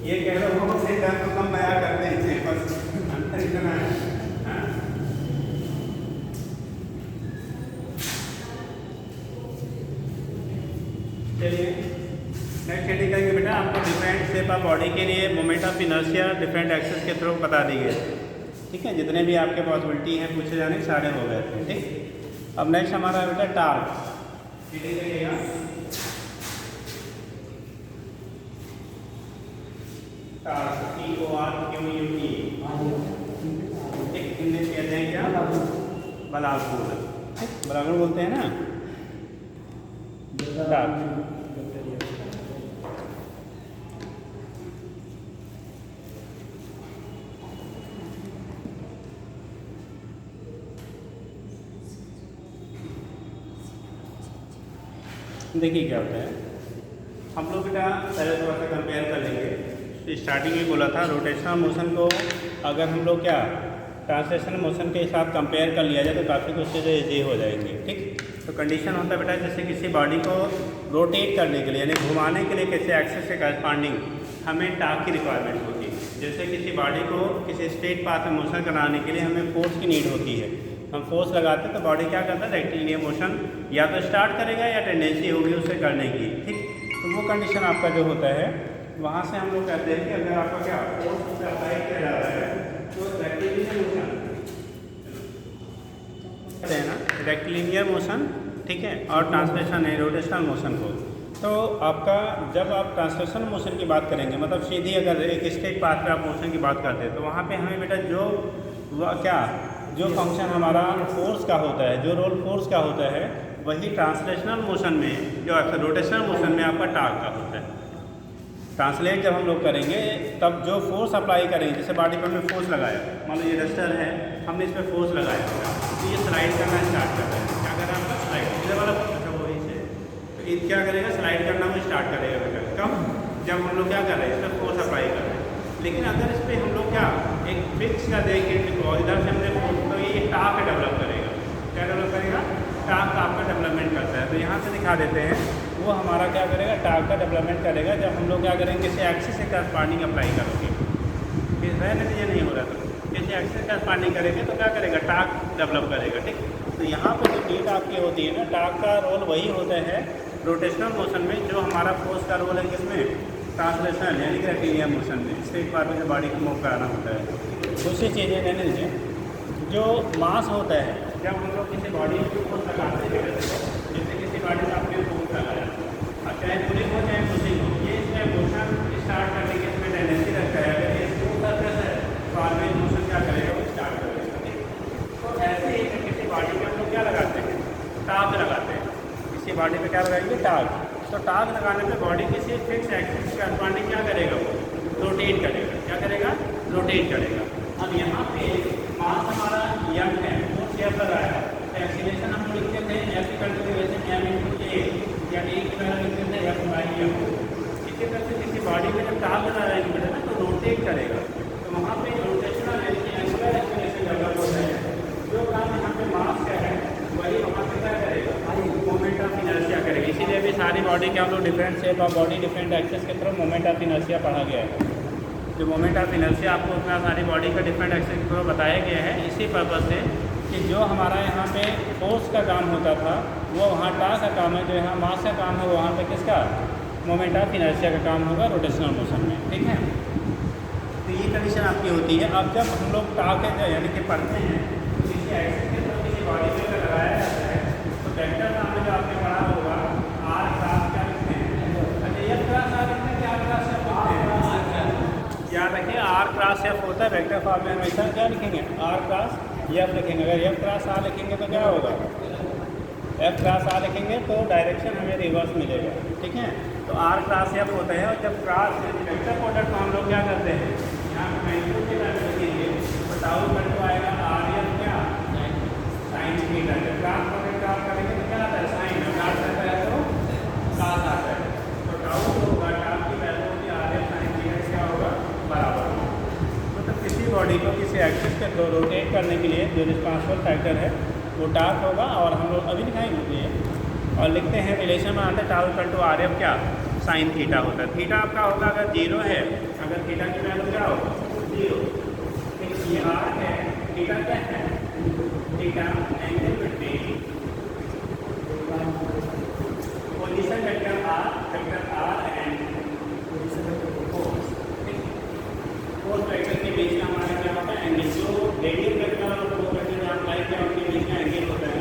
ये कह रहे हो से दर्द तो कम बया करते हैं, बस अंतर इतना है। हाँ? चलिए नेक्स्ट हेडिंग करेंगे बेटा, आपको डिफरेंट शेप ऑफ बॉडी के लिए moment of inertia different axes के थ्रू बता दी गई। ठीक है, जितने भी आपके पॉसिबिलिटी हैं पूछे जाने सारे हो गए थे। ठीक, अब नेक्स्ट हमारा बेटा टार्क। हेडिंग करिएगा टार्क, TORQUT। ठीक, इंग्लिश कहते हैं क्या? बलागुर। ठीक, बलागुर बोलते हैं ना टार्क। देखिए क्या होता है, हम लोग बेटा पहले थोड़ा सा कंपेयर कर लेंगे। स्टार्टिंग में बोला था रोटेशनल मोशन को अगर हम लोग क्या ट्रांसलेशनल मोशन के साथ कंपेयर कर लिया जाए तो काफ़ी कुछ चीज़ें ईजी हो जाएंगी। ठीक, तो कंडीशन होता है बेटा जैसे किसी बॉडी को रोटेट करने के लिए यानी घुमाने के लिए किसी एक्सेस से करस्पॉन्डिंग हमें टार्क की रिक्वायरमेंट होती है। जैसे किसी बॉडी को किसी स्ट्रेट पाथ में मोशन कराने के लिए हमें फोर्स की नीड होती है। हम फोर्स लगाते हैं तो बॉडी क्या करता है, रेक्टिलिनियर मोशन या तो स्टार्ट करेगा या टेंडेंसी होगी उसे करने की। ठीक, तो वो कंडीशन आपका जो होता है वहाँ से हम लोग कहते हैं कि अगर आपका क्या फोर्स पे अप्लाई किया जा रहा है तो रेक्टिलिनियर मोशन कहते हैं ना, रेक्टिलिनियर मोशन। ठीक है, और ट्रांसलेशन है रोटेशनल मोशन को। तो आपका जब आप ट्रांसलेशनल मोशन की बात करेंगे मतलब सीधी अगर एक स्ट्रेट पाथ पे आप मोशन की बात करते हैं तो वहाँ पे हमें बेटा जो फंक्शन हमारा फोर्स का होता है, जो रोल फोर्स का होता है वही ट्रांसलेशनल मोशन में जो रोटेशनल मोशन में आपका टार्क का होता है। ट्रांसलेट जब हम लोग करेंगे तब जो फोर्स अप्लाई करेंगे, जैसे बॉडी पर हमने फोर्स लगाया, मान लो ये रस्टर है, हमने इस पर फोर्स लगाया तो ये स्लाइड करना स्टार्ट कर रहा है। क्या कर रहा है, स्लाइड इधर वाला वही से तो ये क्या करेगा, स्लाइड करना वो स्टार्ट करेगा बेटा। कब, जब हम लोग क्या कर रहे हैं, इस पर फोर्स अप्लाई कर रहे हैं। लेकिन अगर इस पर हम लोग क्या एक फिक्स का देंगे इधर से हमने फोर्स तो ये टार्क डेवलप करेगा। क्या डेवलप करेगा, टार्क आपका डेवलपमेंट करता है। तो यहाँ से दिखा देते हैं वो हमारा क्या करेगा, टार्क का डेवलपमेंट करेगा जब हम लोग क्या करेंगे किसी एक्सिस से करस्पॉन्डिंग अप्लाई करोगे। फिर नतीजा नहीं हो रहा तो किसी एक्सिस से करस्पॉन्डिंग करेंगे तो क्या करेगा, टार्क डेवलप करेगा। ठीक, तो यहाँ पर जो नीड आपकी होती है ना, टार्क का रोल वही होता है रोटेशनल मोशन में जो हमारा फोर्स का रोल है किसमें, ट्रांसलेशनल यानी कि रेक्टिलिनियर मोशन में स्ट्रेट पाथ में बॉडी को मूव कराना होता है। दूसरी चीज़ें कहने लीजिए, जो मास होता है जब हम लोग किसी बॉडी में फोर्स लगाते हैं, जैसे किसी बॉडी में आपने फोर्स लगाया, अब चाहे पुलिंग हो चाहे पुशिंग हो, ये इसमें मोशन स्टार्ट करने की इसमें टेंडेंसी रखता है। अगर ये स्मूथ सरफेस है तो आदमी मोशन क्या करेगा, वो स्टार्ट करेगा। तो ऐसे ही किसी बॉडी में हम लोग क्या लगाते हैं, टार्क लगाते हैं। किसी बॉडी में क्या लगाएंगे, टार्क। तो टार्क लगाने पे बॉडी किसी फिक्स एक्सिस के करस्पॉन्डिंग क्या करेगा, वो रोटेट करेगा। क्या करेगा, रोटेट करेगा। अब यहाँ पे मास हमारा यम है, फोर्स एफ लगाया, एक्सीलरेशन हम लिखते थे एफ कंटिन्यूएशन एम इंटू ए या ए की वैल्यू लिखते थे एफ बाई एम। इसी तरह से किसी बॉडी में जब टार्क लगाएंगे ना तो रोटेट करेगा। तो वहाँ पे रोटेशनल यानी कि एंगुलर एक्सीलरेशन डेवलप होता है। जो काम यहाँ पे मास का है वही वहाँ पे क्या करेगा, मोमेंट ऑफ इनर्शिया करेगा। इसीलिए भी सारी बॉडी के हम लोग different shape of body different axes के थ्रू मोमेंट ऑफ इनर्शिया पढ़ा गया है। जो मोमेंट ऑफ इनर्शिया आपको अपना सारी बॉडी का डिफरेंट एक्सेस के थ्रू बताया गया है इसी पर्पज़ से कि जो हमारा यहाँ पे फोर्स का काम होता था वो वहाँ टार्क का काम है, जो यहाँ मास का काम है वहाँ पे किसका, मोमेंट ऑफ इनर्शिया का काम होगा रोटेशनल मोशन में। ठीक है, तो ये कंडीशन आपकी होती है। अब जब हम लोग टार्क यानी कि पढ़ते हैं तो किसी एक्सेस के थ्रू किसी बॉडी में अगर लगाया जाता है तो वेक्टर फॉर्म में जो आपने पढ़ा होगा आर क्रास क्या लिखते हैं, अच्छा एफ क्रास आर लिखते हैं, क्या क्रास एफ लिखते हैं, याद रखिए आर क्रास एफ होता है। वेक्टर फॉर्म में हमेशा क्या लिखेंगे, आर क्रास एफ लिखेंगे। अगर एफ क्रास आर लिखेंगे तो क्या होगा, एफ क्रास आर लिखेंगे तो डायरेक्शन हमें रिवर्स मिलेगा। ठीक है, तो आर क्रास एफ होता है। और जब क्रास वेक्टर प्रोडक्ट को हम लोग क्या करते हैं, यहाँ पे मैग्नीट्यूड की वैल्यू लिखेंगे तो टाउ इक्वल टू आएगा आर एफ क्या साइन थीटा। जब क्रास प्रोडक्ट आप करेंगे तो क्या आता है, साइन। क्रास आता है तो क्रास आता है तो टाउ होगा, टाउ की वैल्यू होगी आर एफ साइन थीटा क्या होगा, बराबर। मतलब किसी बॉडी को किसी एक्सिस के थ्रू रोटेट करने के लिए जो रिस्पांसिबल फैक्टर है वो टार्क होगा। और हम लोग अभी दिखाएंगे ये और लिखते हैं रिलेशन में आता है tau equal to R F क्या साइन थीटा होता है। थीटा आपका होगा अगर 0 है, अगर थीटा की वैल्यू क्या होगा 0, ये आर है, थीटा क्या है, theta angle between position vector R and force vector के बीच में हमारा क्या होता है एंगल। जो रेडियल वेक्टर और फोर्स वेक्टर जो अप्लाई किया उनके बीच में एंगल होता है,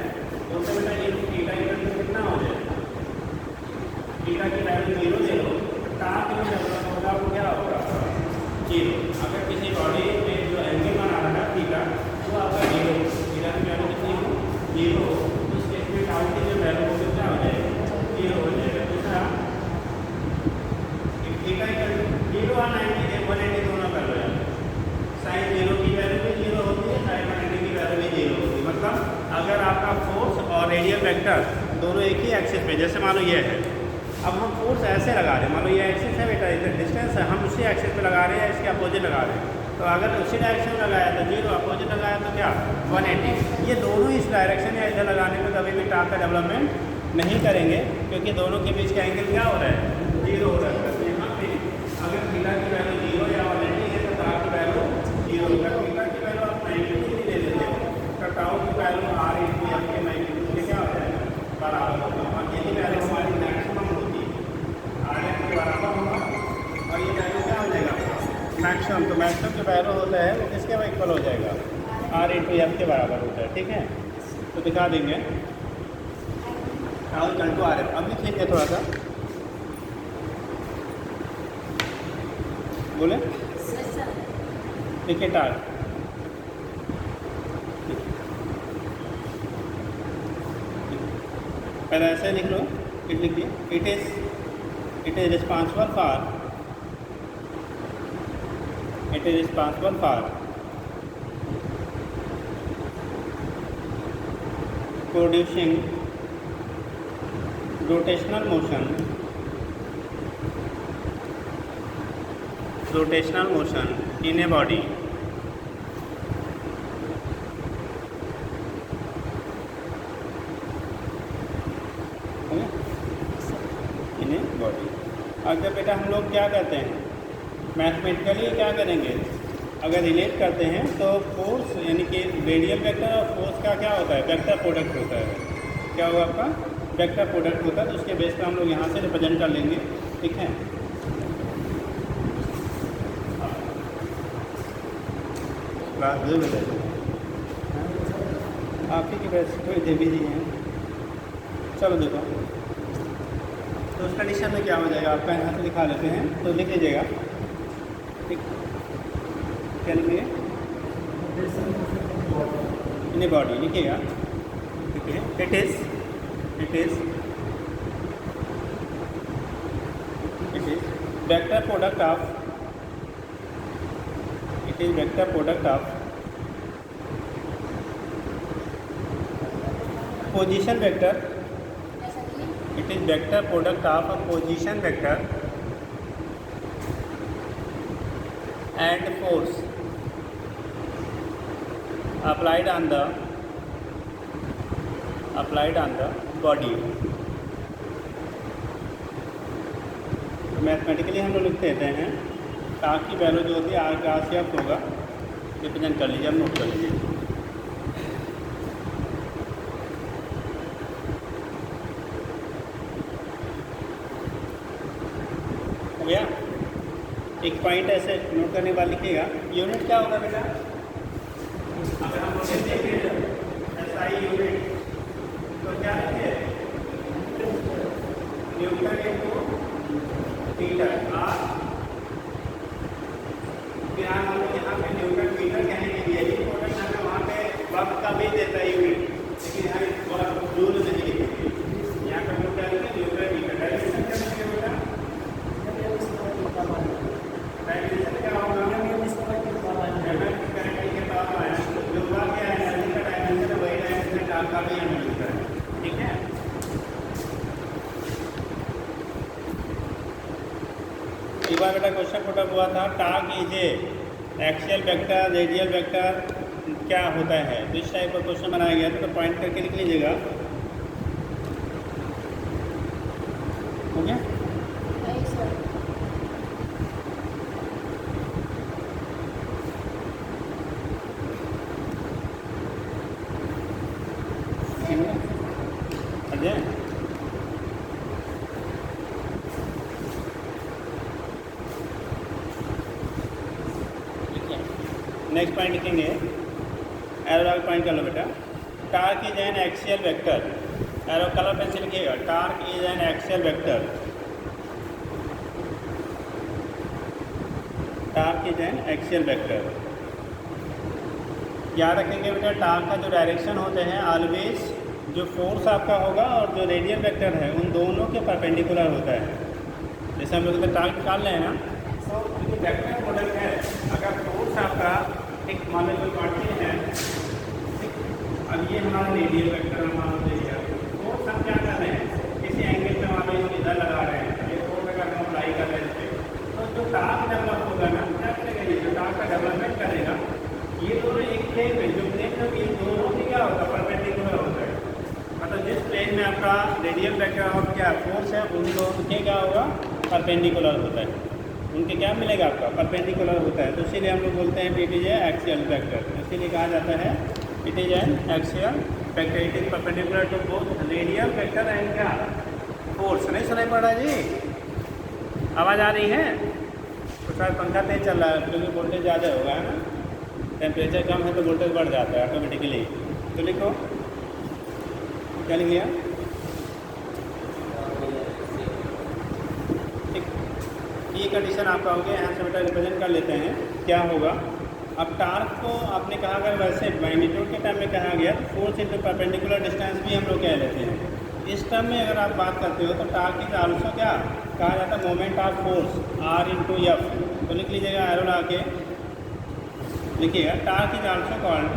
तो उससे बेटा ये थीटा की वैल्यू कितना हो जाएगा, थीटा की वैल्यू 0 0, टाक जो डेवलप होगा वो क्या होगा 0। अगर किसी बॉडी में जो एंगल बना रहा है थीटा वो आपका 0, थीटा की वैल्यू कितनी हो 0, तो उस केस में टाउ की जो वैल्यू होगी क्या हो जाएगा 0 हो जाएगा। दूसरा थीटा की 0 और 90 180 दोनों कर लो यार, साइन 0 की वैल्यू भी 0 होती है, साइन 180 की वैल्यू भी 0 होती है। मतलब अगर आपका फोर्स और रेडियल वेक्टर दोनों एक ही एक्सिस पे, जैसे मान लो ये है, अब हम फोर्स ऐसे लगा रहे हैं, मान लो ये एक्सिस है बेटा, इधर डिस्टेंस है, हम उसी एक्सिस पे लगा रहे हैं, इसके अपोजिट लगा रहे हैं, तो अगर उसी डायरेक्शन में लगाया तो 0, अपोजिट लगाया तो क्या 180। ये दोनों इस डायरेक्शन या इधर लगाने में कभी भी टाक का डेवलपमेंट नहीं करेंगे, क्योंकि दोनों के बीच का एंगल क्या हो रहा है 0 हो रहा है। तो यहाँ पे अगर थीटा की वैल्यू 0 या 180 है तो टाक की वैल्यू 0 होगा। थीटा की वैल्यू आप 90 भी दे देते हो तो टाउ की वैल्यू आर इंटू एफ के 90 के क्या हो जाएगा बराबर होगा, और यही वैल्यू हमारी मैक्सिमम होती है, आर एफ के बराबर होगा, और ये वैल्यू क्या हो जाएगा मैक्सिमम। तो मैक्सिमम जो वैल्यू होता है वो किसके इक्वल हो जाएगा आर इंटू एफ के बराबर होता है, ठीक है। तो दिखा देंगे tau equal to R F. अब लिखेंगे थोड़ा सा, बोले देखिए टार पहले ऐसे लिख लो, इट लिखिए, it is responsible for producing rotational motion in a body अगर बेटा हम लोग क्या करते हैं मैथमेटिकली क्या करेंगे, अगर रिलेट करते हैं तो फोर्स यानी कि रेडियल वेक्टर और फोर्स का क्या होता है वेक्टर प्रोडक्ट होता है। क्या होगा आपका वेक्टर प्रोडक्ट होता है, तो उसके बेस पर हम लोग यहाँ से रिप्रेजेंट कर लेंगे, ठीक है। क्लास 2 में आप ही की वैसे कोई दे भी दिए हैं। चलो देखो, तो उस कंडीशन में क्या हो जाएगा आपका, यहाँ से दिखा लेते हैं, तो लिख लीजिएगा, ठीक, क्या लिखिए इन बॉडी लिखिएगा, ठीक है। It is vector product of position vector, it is vector product of a position vector and force applied on the body। Mathematically हम लोग लिख देते हैं, ताकि वैल्यू जो होती है आर का से आप होगा, रिप्रेजेंट कर लीजिए, नोट कर लीजिए। या एक पॉइंट ऐसे नोट करने वाला लिखिएगा, यूनिट क्या होगा बेटा, अगर हम लोग देखें एसआई यूनिट तो क्या लिखे न्यूटन इनटू मीटर आर, फिर हम लोग यहाँ पे न्यूटन मीटर कहने के लिए यही प्रोडक्ट हमें वहाँ पे वक्त का भी देता है यूनिट, लेकिन यहाँ रूल नहीं लिखेंगे, यहाँ पर लोग क्या लिखे न्यूटन मीटर। डायरेक्शन क्या लिखेंगे बेटा, डायरेक्शन क्या होगा जो बात क्या है एनर्जी का डायमेंशन है, वही डायमेंशन टाइम का भी एनर्जी का है, ठीक है। एक बार बेटा क्वेश्चन पुटअप हुआ था, torque is a axial vector radial vector क्या होता है, तो इस टाइप का क्वेश्चन बनाया गया था, तो पॉइंट करके लिख लीजिएगा, हो गया। नेक्स्ट पॉइंट लिखेंगे, एरो लॉग पॉइंट कर लो बेटा। Torque is an axial vector, एरो कलर पेन से लिखिएगा, torque is an axial vector, torque is an axial vector. याद रखेंगे बेटा टार्क का जो डायरेक्शन होते हैं ऑलवेज जो फोर्स आपका होगा और जो रेडियल वेक्टर है उन दोनों के परपेंडिकुलर होता है। जैसे हम लोग टार्क निकाल रहे हैं ना, तो जो वेक्टर मॉडल है, अगर फोर्स आपका एक मान लो क्वांटिटी है, अब ये हमारा रेडियल वेक्टर मान लीजिए, फोर्स हम क्या कर रहे हैं, किसी एंगल पे मान लो इधर लगा रहे हैं, ये फोर्स अगर हम अप्लाई कर रहे हैं, तो जो टार्क डेवलप होगा ना, क्या करेगा, ये जो टार्क का डेवलपमेंट करेगा, ये दोनों एक प्लेन में, जो प्लेन में इन दोनों में क्या होता है, परपेंडिकुलर होता है। मतलब जिस प्लेन में आपका रेडियल वेक्टर और क्या फोर्स है, उन दोनों के क्या होगा, परपेंडिकुलर होता है, उनके क्या मिलेगा आपका, परपेंडिकुलर होता है। तो इसीलिए हम लोग बोलते हैं it is a axial vector, इसीलिए कहा जाता है it is an axial vector, it is perpendicular to both radial vector and क्या फोर्स। नहीं सुनाई पड़ रहा है जी, आवाज़ आ रही है? तो शायद पंखा तेज चल रहा है क्योंकि वोल्टेज ज़्यादा होगा, है ना, टेम्परेचर कम है तो वोल्टेज बढ़ जाता है ऑटोमेटिकली। तो लिखो, क्या लिख लिया, ये कंडीशन आपका हो गया। यहाँ से बेटा रिप्रेजेंट कर लेते हैं क्या होगा। अब टार्क को आपने कहा अगर वैसे मैग्नीट्यूड के टर्म में कहा गया तो फोर्स इंटू परपेंडिकुलर डिस्टेंस भी हम लोग कह लेते हैं। इस टर्म में अगर आप बात करते हो तो टार्क इज आल्सो क्या कहा जाता है, moment of force R into F. तो लिख लीजिएगा एरो लगा के लिखिएगा, torque is also called,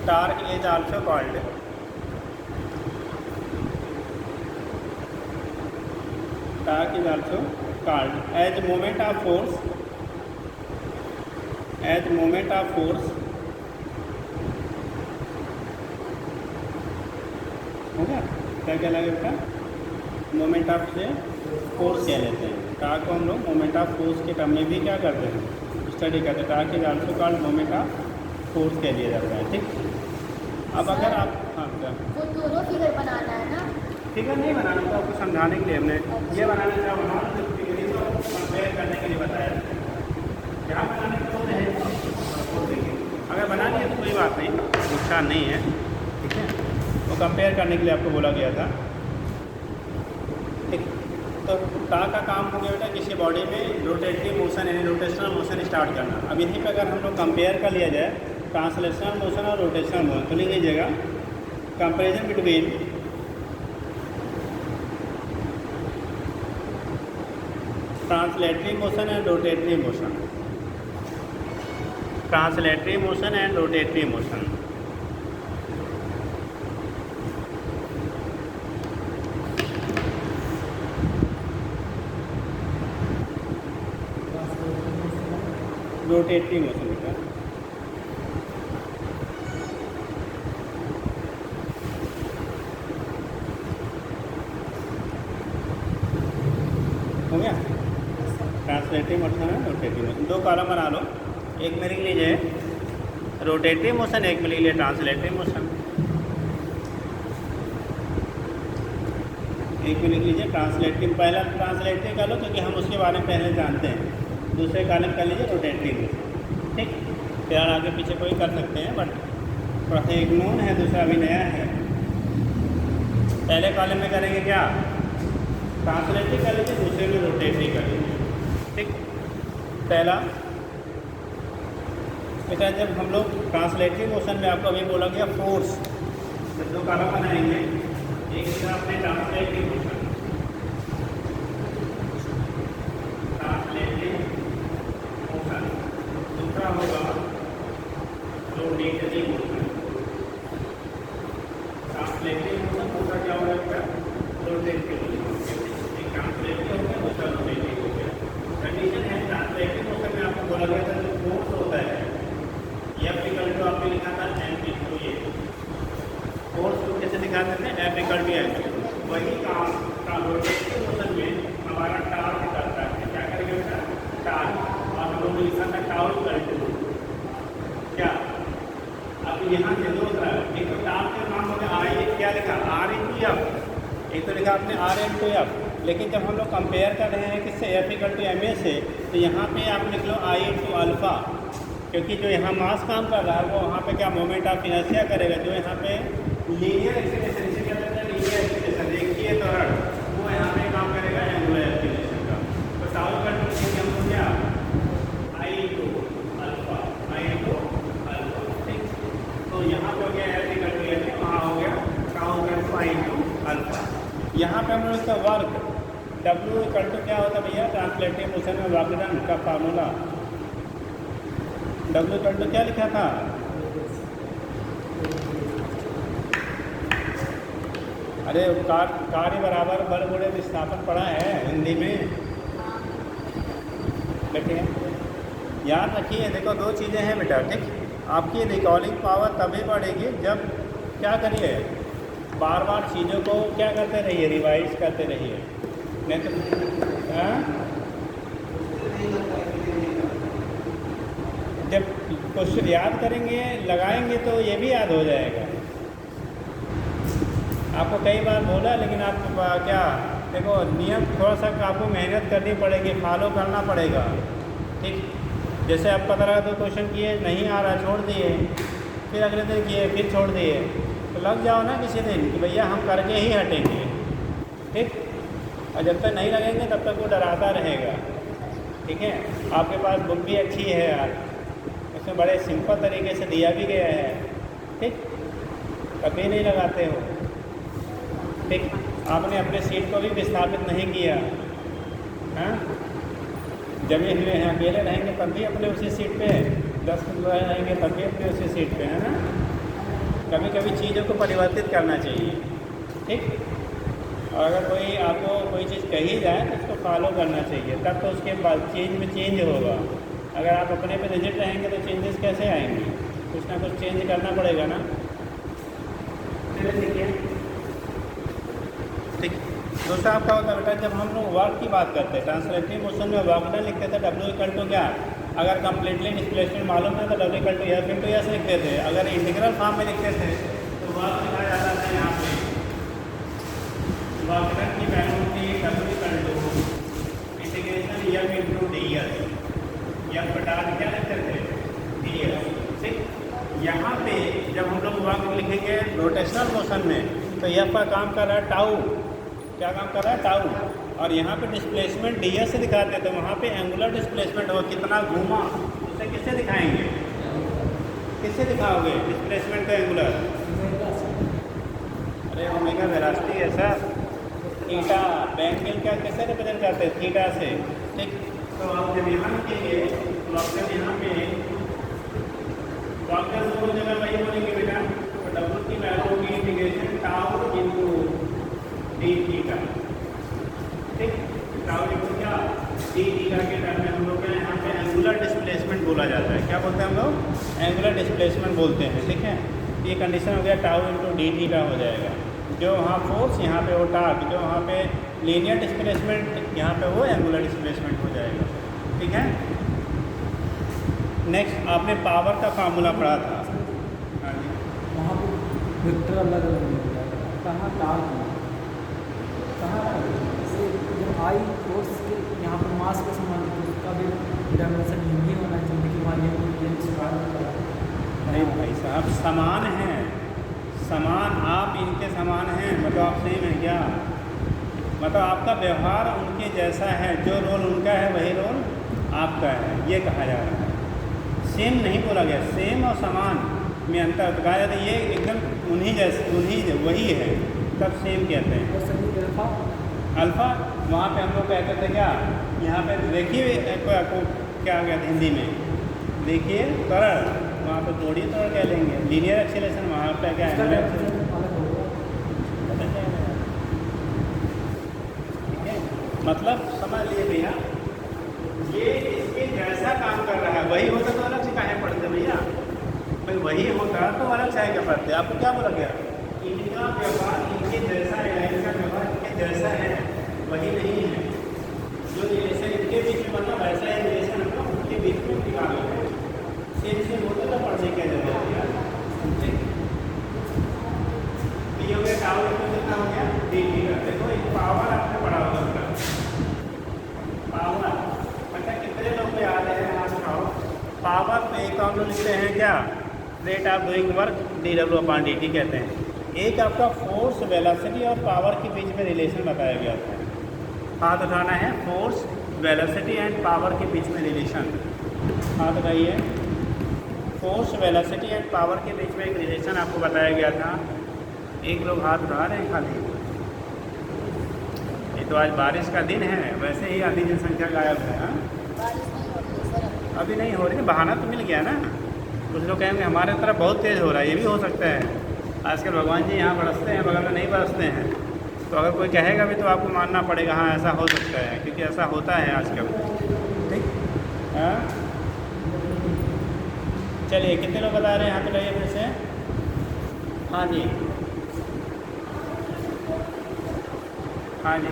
torque is also called torque is also called as moment of force, as moment of force, हो गया। क्या क्या लगे बेटा, मोमेंट ऑफ से फोर्स कह लेते हैं। टार्क को हम लोग मोमेंट ऑफ फोर्स के टर्म में भी क्या करते हैं, स्टडी करते हैं। Torque is also called moment of force कह लिया जाता है, ठीक। अब अगर आप क्या वो दोनों फिगर बनाना है ना, फिगर नहीं बनाना तो आपको समझाने के लिए हमने ये बनाने का बनाना, फिगर ही तो कंपेयर करने के लिए बताया। क्या बनाने के होते हैं देखिए, अगर बना लिया तो कोई बात नहीं, नुकसान नहीं है, ठीक है। वो कंपेयर करने के लिए आपको बोला गया था, ठीक। तो टार्क का काम हो गया बेटा किसी बॉडी में रोटेटरी मोशन यानी रोटेशनल मोशन स्टार्ट करना। अब यहीं पर अगर हम लोग कंपेयर कर लिया जाए ट्रांसलेशनल मोशन और रोटेशनल मोशन, तो लिख लीजिएगा comparison between translatory motion and rotatory motion, translatory motion and rotatory motion. Rotatory motion बेटा, हो गया। ट्रांसलेटरी मोशन है रोटेटरी मोशन, दो कॉलम बना लो, एक में लिख लीजिए रोटेटरी मोशन, एक में लिख लीजिए ट्रांसलेटरी मोशन। एक में लिख लीजिए ट्रांसलेटरी, पहला ट्रांसलेटरी कर लो क्योंकि हम उसके बारे में पहले जानते हैं। दूसरे कॉलम कर लीजिए रोटेटरी मोशन, ठीक। फिर आगे पीछे कोई कर सकते हैं बट थोड़ा सा एक नोन है, दूसरा अभी नया है। पहले कॉलम में करेंगे क्या, ट्रांसलेटरी कर लीजिए, दूसरे में रोटेटरी कर लीजिए, ठीक। पहला बेटा जब हम लोग ट्रांसलेटरी मोशन में आपको अभी बोला गया फोर्स, जब दो कॉलम बनाएंगे, एक अपने ट्रांसलेटरी मोशन, ट्रांसलेटरी मोशन, दूसरा होगा रोटेटरी मोशन। ट्रांसलेटरी मोशन दूसरा क्या होगा इसका, रोटेटरी मोशन। एक ट्रांसलेटरी हो गया, दूसरा रोटेटरी हो गया। कंडीशन है ट्रांसलेटरी मोशन में आपको बोला गया था जो फोर्स होता है एफ इक्वल टू आपने लिखा था एम इंटू ए, फोर्स को कैसे दिखाते थे, एफ इक्वल टू एम। वही काम रोटेटरी मोशन में हमारा टार्क करता है, क्या करेंगे बेटा, टार्क, और हम लोगों ने लिखा था टाउ इक्वल टू क्या, अब यहाँ से दो तरह, एक तो टार्क का नाम हो गया आई, क्या लिखा आर इंटू एफ, एक तो लिखा आपने आर इंटू एफ। लेकिन जब हम लोग कंपेयर कर रहे हैं किससे F equal to M A से, तो यहाँ पे आप लिख लो आई टू अल्फ़ा, क्योंकि जो यहाँ मास काम कर रहा है वो वहाँ पे क्या मोमेंट ऑफ इनर्शिया करेगा, जो यहाँ पे लीनियर एक्सीलरेशन, इसे क्या कहते हैं लीनियर एक्सीलरेशन, देखिए तो वो यहाँ पे काम करेगा एंगुलर एक्सीलरेशन का। तो टाउ का लिखेंगे हम लोग क्या I two alpha, I two alpha, ठीक। तो यहाँ पे हो गया F equal to M A, वहाँ हो गया टाउ का आई टू अल्फ़ा। यहाँ पे हम लोग इसका वर्क W इक्वल टू क्या होता है भैया, ट्रांसलेटिव मोशन में वाकडन का फार्मूला W इक्वल टू क्या लिखा था, अरे कार्य बराबर बल गुणे विस्थापन पढ़ा है हिंदी में, देखिए याद रखिए। देखो दो चीज़ें हैं बेटा, ठीक। आपकी रिकॉलिंग पावर तभी बढ़ेगी जब क्या करिए, बार बार चीज़ों को क्या करते रहिए, रिवाइज करते रहिए, नहीं तो जब क्वेश्चन याद करेंगे लगाएंगे तो ये भी याद हो जाएगा। आपको कई बार बोला, लेकिन आपको क्या देखो नियम थोड़ा सा आपको मेहनत करनी पड़ेगी, फॉलो करना पड़ेगा, ठीक। जैसे आप 15 क्वेश्चन किए, नहीं आ रहा, छोड़ दिए, फिर अगले दिन किए, फिर छोड़ दिए, तो लग जाओ ना किसी दिन कि भैया हम करके ही हटेंगे, ठीक। और जब तक नहीं लगेंगे तब तक वो डराता रहेगा, ठीक है। आपके पास बुक भी अच्छी है यार, उसमें बड़े सिंपल तरीके से दिया भी गया है, ठीक। कभी नहीं लगाते हो, ठीक। आपने अपने सीट को भी विस्थापित नहीं किया, हाँ। जमे हुए हैं, अकेले रहेंगे तब भी अपने उसी सीट पे, 10 लोग रहेंगे तब भी अपने उसी सीट पे, है ना। कभी कभी चीज़ों को परिवर्तित करना चाहिए, ठीक। और अगर कोई आपको कोई चीज़ कही जाए तो उसको फॉलो करना चाहिए, तब तो उसके बाद चेंज में चेंज होगा। अगर आप अपने पे रिजिड रहेंगे तो चेंजेस कैसे आएंगे, कुछ ना कुछ चेंज करना पड़ेगा ना, ठीक है, ठीक। दूसरा आपका होता है बेटा, जब हम लोग वर्क की बात करते हैं, ट्रांसलेटिव मोशन में वर्क डन लिखते थे W इक्वल टू क्या, अगर कंप्लीटली डिस्प्लेसमेंट मालूम है तो W equal to F into S लिखते थे। अगर इंटीग्रल फॉर्म में लिखते थे तो वर्क लिखा जाता था यहाँ पे, वर्क डन की वैल्यू थी W equal to integration F into D S, F बटा क्या लिखते थे डी एस, ठीक। यहाँ पे जब हम लोग वर्क लिखेंगे रोटेशनल मोशन में तो एफ का काम कर रहा है टाउ, क्या काम कर रहा है टाउ, और यहाँ पे डिस्प्लेसमेंट डी एस से दिखाते तो वहाँ पे एंगुलर डिस्प्लेसमेंट हो, कितना घूमा, उसे किससे दिखाएंगे, किससे दिखाओगे डिस्प्लेसमेंट का एंगुलर, अरे ओमेगा वेलोसिटी है सर, थीटा एंगल क्या कैसे रिप्रेजेंट करते हैं, थीटा से, ठीक। तो आप जब यहाँ लिखेंगे तो आप जब यहाँ पे डॉक्टर दोनों जगह वही बोलेंगे बेटा, तो डब्ल्यू की वैल्यू होगी integration tau into D theta, ठीक। टाउ इनटू क्या डी थीटा के टर्म में हम लोग क्या यहाँ पे एंगुलर डिस्प्लेसमेंट बोला जाता है, क्या बोलते हैं हम लोग, एंगुलर डिस्प्लेसमेंट बोलते हैं, ठीक है। ये कंडीशन हो गया टाउ इनटू डी थीटा हो जाएगा, जो वहाँ फोर्स यहाँ पे वो टार्क, जो वहाँ पे लीनियर डिस्प्लेसमेंट यहाँ पे वो एंगुलर डिस्प्लेसमेंट हो जाएगा, ठीक है। नेक्स्ट आपने पावर का फार्मूला पढ़ा था, वहाँ पर वेक्टर अलग अलग मिल जाएगा, कहाँ टार्क कहाँ जब आई फोर्स के यहाँ पर मास के समान है, उसका भी डायमेंशन यही होना चाहिए कि वहाँ ये नहीं भाई साहब समान हैं, समान आप इनके समान हैं, मतलब आप सेम हैं क्या, मतलब आपका व्यवहार उनके जैसा है, जो रोल उनका है वही रोल आपका है, ये कहा जा रहा है। सेम नहीं बोला गया, सेम और समान में अंतर कहा जाता है, ये एकदम उन्हीं जैसे उन्हीं वही है, तब सेम कहते हैं। और सभी अल्फा अल्फ़ा वहाँ पे हम लोग कहते थे क्या, यहाँ पे देखिए आपको क्या कहते हैं हिंदी में, देखिए त्वरण, वहाँ पे थोड़ी त्वरण कह लेंगे, लीनियर एक्सीलरेशन वहाँ पे क्या है, ठीक है। मतलब समझ लिए भैया, ये इसके जैसा काम कर रहा है, वही होता तो अलग से काहे पढ़ते भैया, भाई वही होता तो अलग से क्या पढ़ते। आपको क्या बोला गया, इनका व्यवहार इनके जैसा है, इनका व्यवहार इनके जैसा है, वही नहीं है, जो रिलेशन इनके बीच में बना वैसा है रिलेशन हम लोग उनके बीच में निकालो है, सेम सेम होता तो पढ़ने की जरूरत है, ठीक। ये हो गया टावर कितना हो गया डी थीटा, देखो एक पावर आपको पढ़ा होगा पावर पे एक हम लोग लिखते हैं क्या, rate of doing work dW/dt कहते हैं। एक आपका फोर्स, वेलोसिटी और पावर के बीच में रिलेशन बताया गया था। हाथ उठाना है, फोर्स, वेलोसिटी एंड पावर के बीच में रिलेशन। हाथ उठाइए। फोर्स, वेलोसिटी एंड पावर के बीच में एक रिलेशन आपको बताया गया था। एक लोग हाथ उठा रहे हैं खाली। ये तो आज बारिश का दिन है, वैसे ही आधी जनसंख्या गायब है। हाँ, बारिश नहीं हो रही है सर। अभी नहीं हो रही, बहाना तो मिल गया ना। कुछ लोग कहेंगे हमारे तरफ बहुत तेज़ हो रहा है, ये भी हो सकता है। आजकल भगवान जी यहाँ बरसते हैं, बगल में नहीं बरसते हैं। तो अगर कोई कहेगा भी तो आपको मानना पड़ेगा, हाँ ऐसा हो सकता है, क्योंकि ऐसा होता है आजकल। ठीक, हाँ चलिए, कितने लोग बता रहे हैं यहाँ पे, लाइए फिर से। हाँ जी, हाँ जी,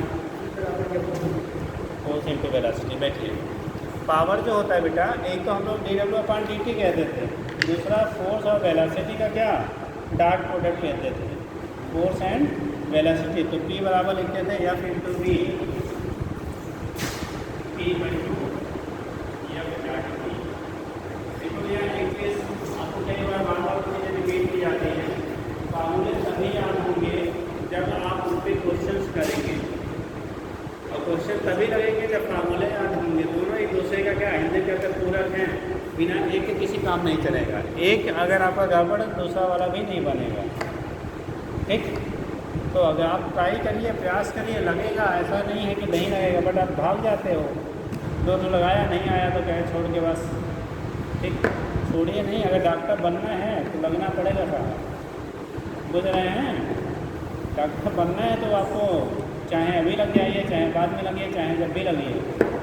फोर्स इंटू वेलोसिटी। बैठिए। पावर जो होता है बेटा, एक तो हम लोग dW/dt कहते थे, दूसरा फोर्स और वेलोसिटी का क्या, डॉट प्रोडक्ट कहते थे, फोर्स एंड वेलोसिटी। तो P बराबर लिखते थे F into V, P into F dot V। देखो यह एक चीज़ आपको कई बार बार चीज़ें रिपीट की जाती हैं। फार्मूले तभी याद होंगे जब आप उन पर क्वेश्चंस करेंगे, और क्वेश्चन तभी लगेंगे जब फार्मूले याद होंगे। दोनों एक दूसरे का क्या, हिंदी का अगर पूरक हैं, बिना एक के किसी काम नहीं चलेगा। एक अगर आपका गड़बड़ है, दूसरा वाला भी नहीं बनेगा। ठीक, तो अगर आप ट्राई करिए, प्रयास करिए, लगेगा, ऐसा नहीं है कि नहीं लगेगा, बट आप भाग जाते हो। दो तो लगाया, नहीं आया तो कहे छोड़ के बस। ठीक, छोड़िए नहीं, अगर डॉक्टर बनना है तो लगना पड़ेगा साहब, बुझ रहे हैं। डॉक्टर बनना है तो आपको चाहे अभी लग जाइए, चाहे बाद में लगिए, चाहे जब भी लगिए,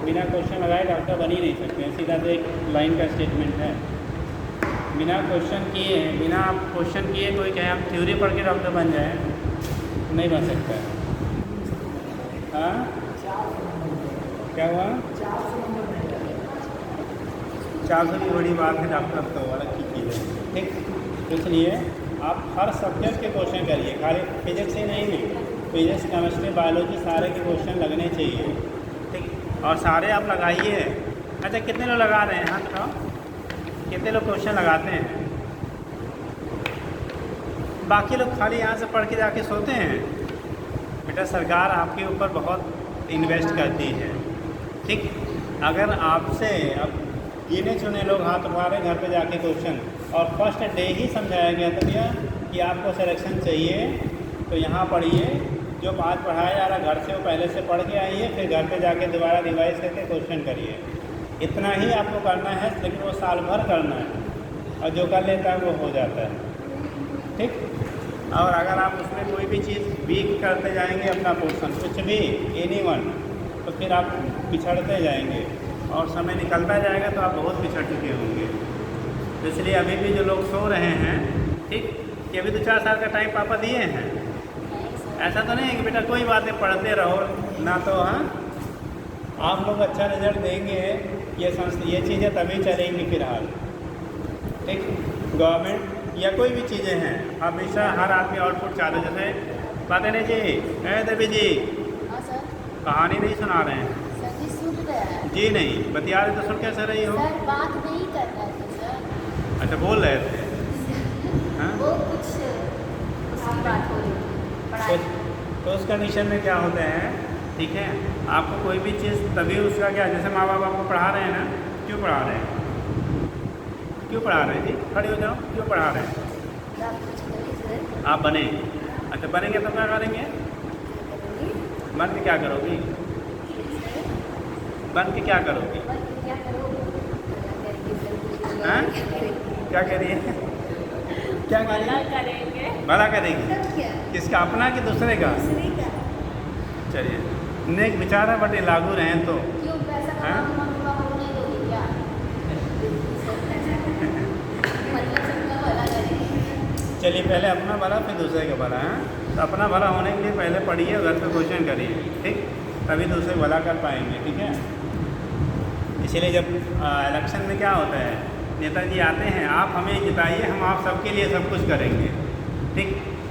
बिना क्वेश्चन लगाए डॉक्टर बन ही नहीं सकते। सीधा से एक लाइन का स्टेटमेंट है, बिना क्वेश्चन किए, बिना क्वेश्चन किए कोई कहे हम थ्योरी पढ़ के डॉक्टर बन जाए, नहीं बन सकता है। हाँ, क्या हुआ? 400 की बड़ी बात है, डॉक्टर तो अलग की चीज़ है। ठीक, इसलिए आप हर सब्जेक्ट के क्वेश्चन करिए, खाली फिजिक्स ही नहीं, फिजिक्स, केमिस्ट्री, बायोलॉजी सारे के क्वेश्चन लगने चाहिए। ठीक, और सारे आप लगाइए। अच्छा, कितने लोग लगा रहे हैं, हाँ बताओ, कितने लोग क्वेश्चन लगाते हैं? बाकी लोग खाली यहाँ से पढ़ के जाके सोते हैं। बेटा सरकार आपके ऊपर बहुत इन्वेस्ट करती है। ठीक, अगर आपसे अब गिने चुने लोग हाथ उठा रहे घर पे जाके क्वेश्चन, और फर्स्ट डे ही समझाया गया था भैया कि आपको सिलेक्शन चाहिए तो यहाँ पढ़िए, जो आज पढ़ाया जा रहा घर से वो पहले से पढ़ के आइए, फिर घर पे जाके दोबारा रिवाइज करके क्वेश्चन करिए। इतना ही आपको करना है, लेकिन वो साल भर करना है, और जो कर लेता है वो हो जाता है। ठीक, और अगर आप उसमें कोई भी चीज़ वीक करते जाएंगे अपना पोर्शन, कुछ भी एनीवन, तो फिर आप पिछड़ते जाएंगे और समय निकलता जाएगा तो आप बहुत पिछड़ चुके होंगे। तो इसलिए अभी भी जो लोग सो रहे हैं, ठीक, कि अभी तो 4 साल का टाइम पापा दिए हैं, ऐसा तो नहीं है कि बेटा कोई बातें पढ़ते रहो ना, तो हाँ आप लोग अच्छा रिजल्ट देंगे, ये चीज़ें तभी चलेंगी फिलहाल। ठीक, गवर्नमेंट या कोई भी चीज़ें हैं, हमेशा हर आदमी आउटपुट चाहते। जैसे बातें नहीं जी, देवी जी हाँ सर। कहानी नहीं सुना रहे हैं सर जी सुन रहे हैं। जी, नहीं बतिया रहे तो सुन कैसे रही हो? सर बात नहीं कर रहे थे सर। अच्छा, बोल रहे थे। हाँ, वो कुछ उसकी बात हो रही थी, पढ़ाई। तो उस कंडीशन में क्या होता है, ठीक है, आपको कोई भी चीज़ तभी उसका क्या, जैसे माँ बाप आपको पढ़ा रहे हैं ना, क्यों पढ़ा रहे हैं, क्यों पढ़ा रहे हैं जी, खड़े हो जाओ, क्यों पढ़ा रहे हैं? आप कुछ करिए सर। आप बने, अच्छा बनेंगे तो क्या करेंगे? बन के क्या करोगी? बन के क्या करोगी? क्या करोगे? हाँ? क्या कह रही है? क्या कह रही है? करेंगे। भला करेगी? सब क्या? किसका, अपना कि दूसरे का? दूसरे का। चलिए, नेक विचार है, बट ये लागू रहें तो। क्यों पैसा हाँ? मम्मी पापा को नहीं दोगे क्या? मतलब सबका भला करेंगे। चलिए, पहले अपना भला फिर दूसरे का भला है। तो अपना भला होने के लिए पहले पढ़िए, घर पे क्वेश्चन करिए, ठीक, तभी दूसरे भला कर पाएंगे। ठीक है, इसीलिए जब इलेक्शन में क्या होता है, नेताजी आते हैं, आप हमें जिताइए, हम आप सबके लिए सब कुछ करेंगे। ठीक,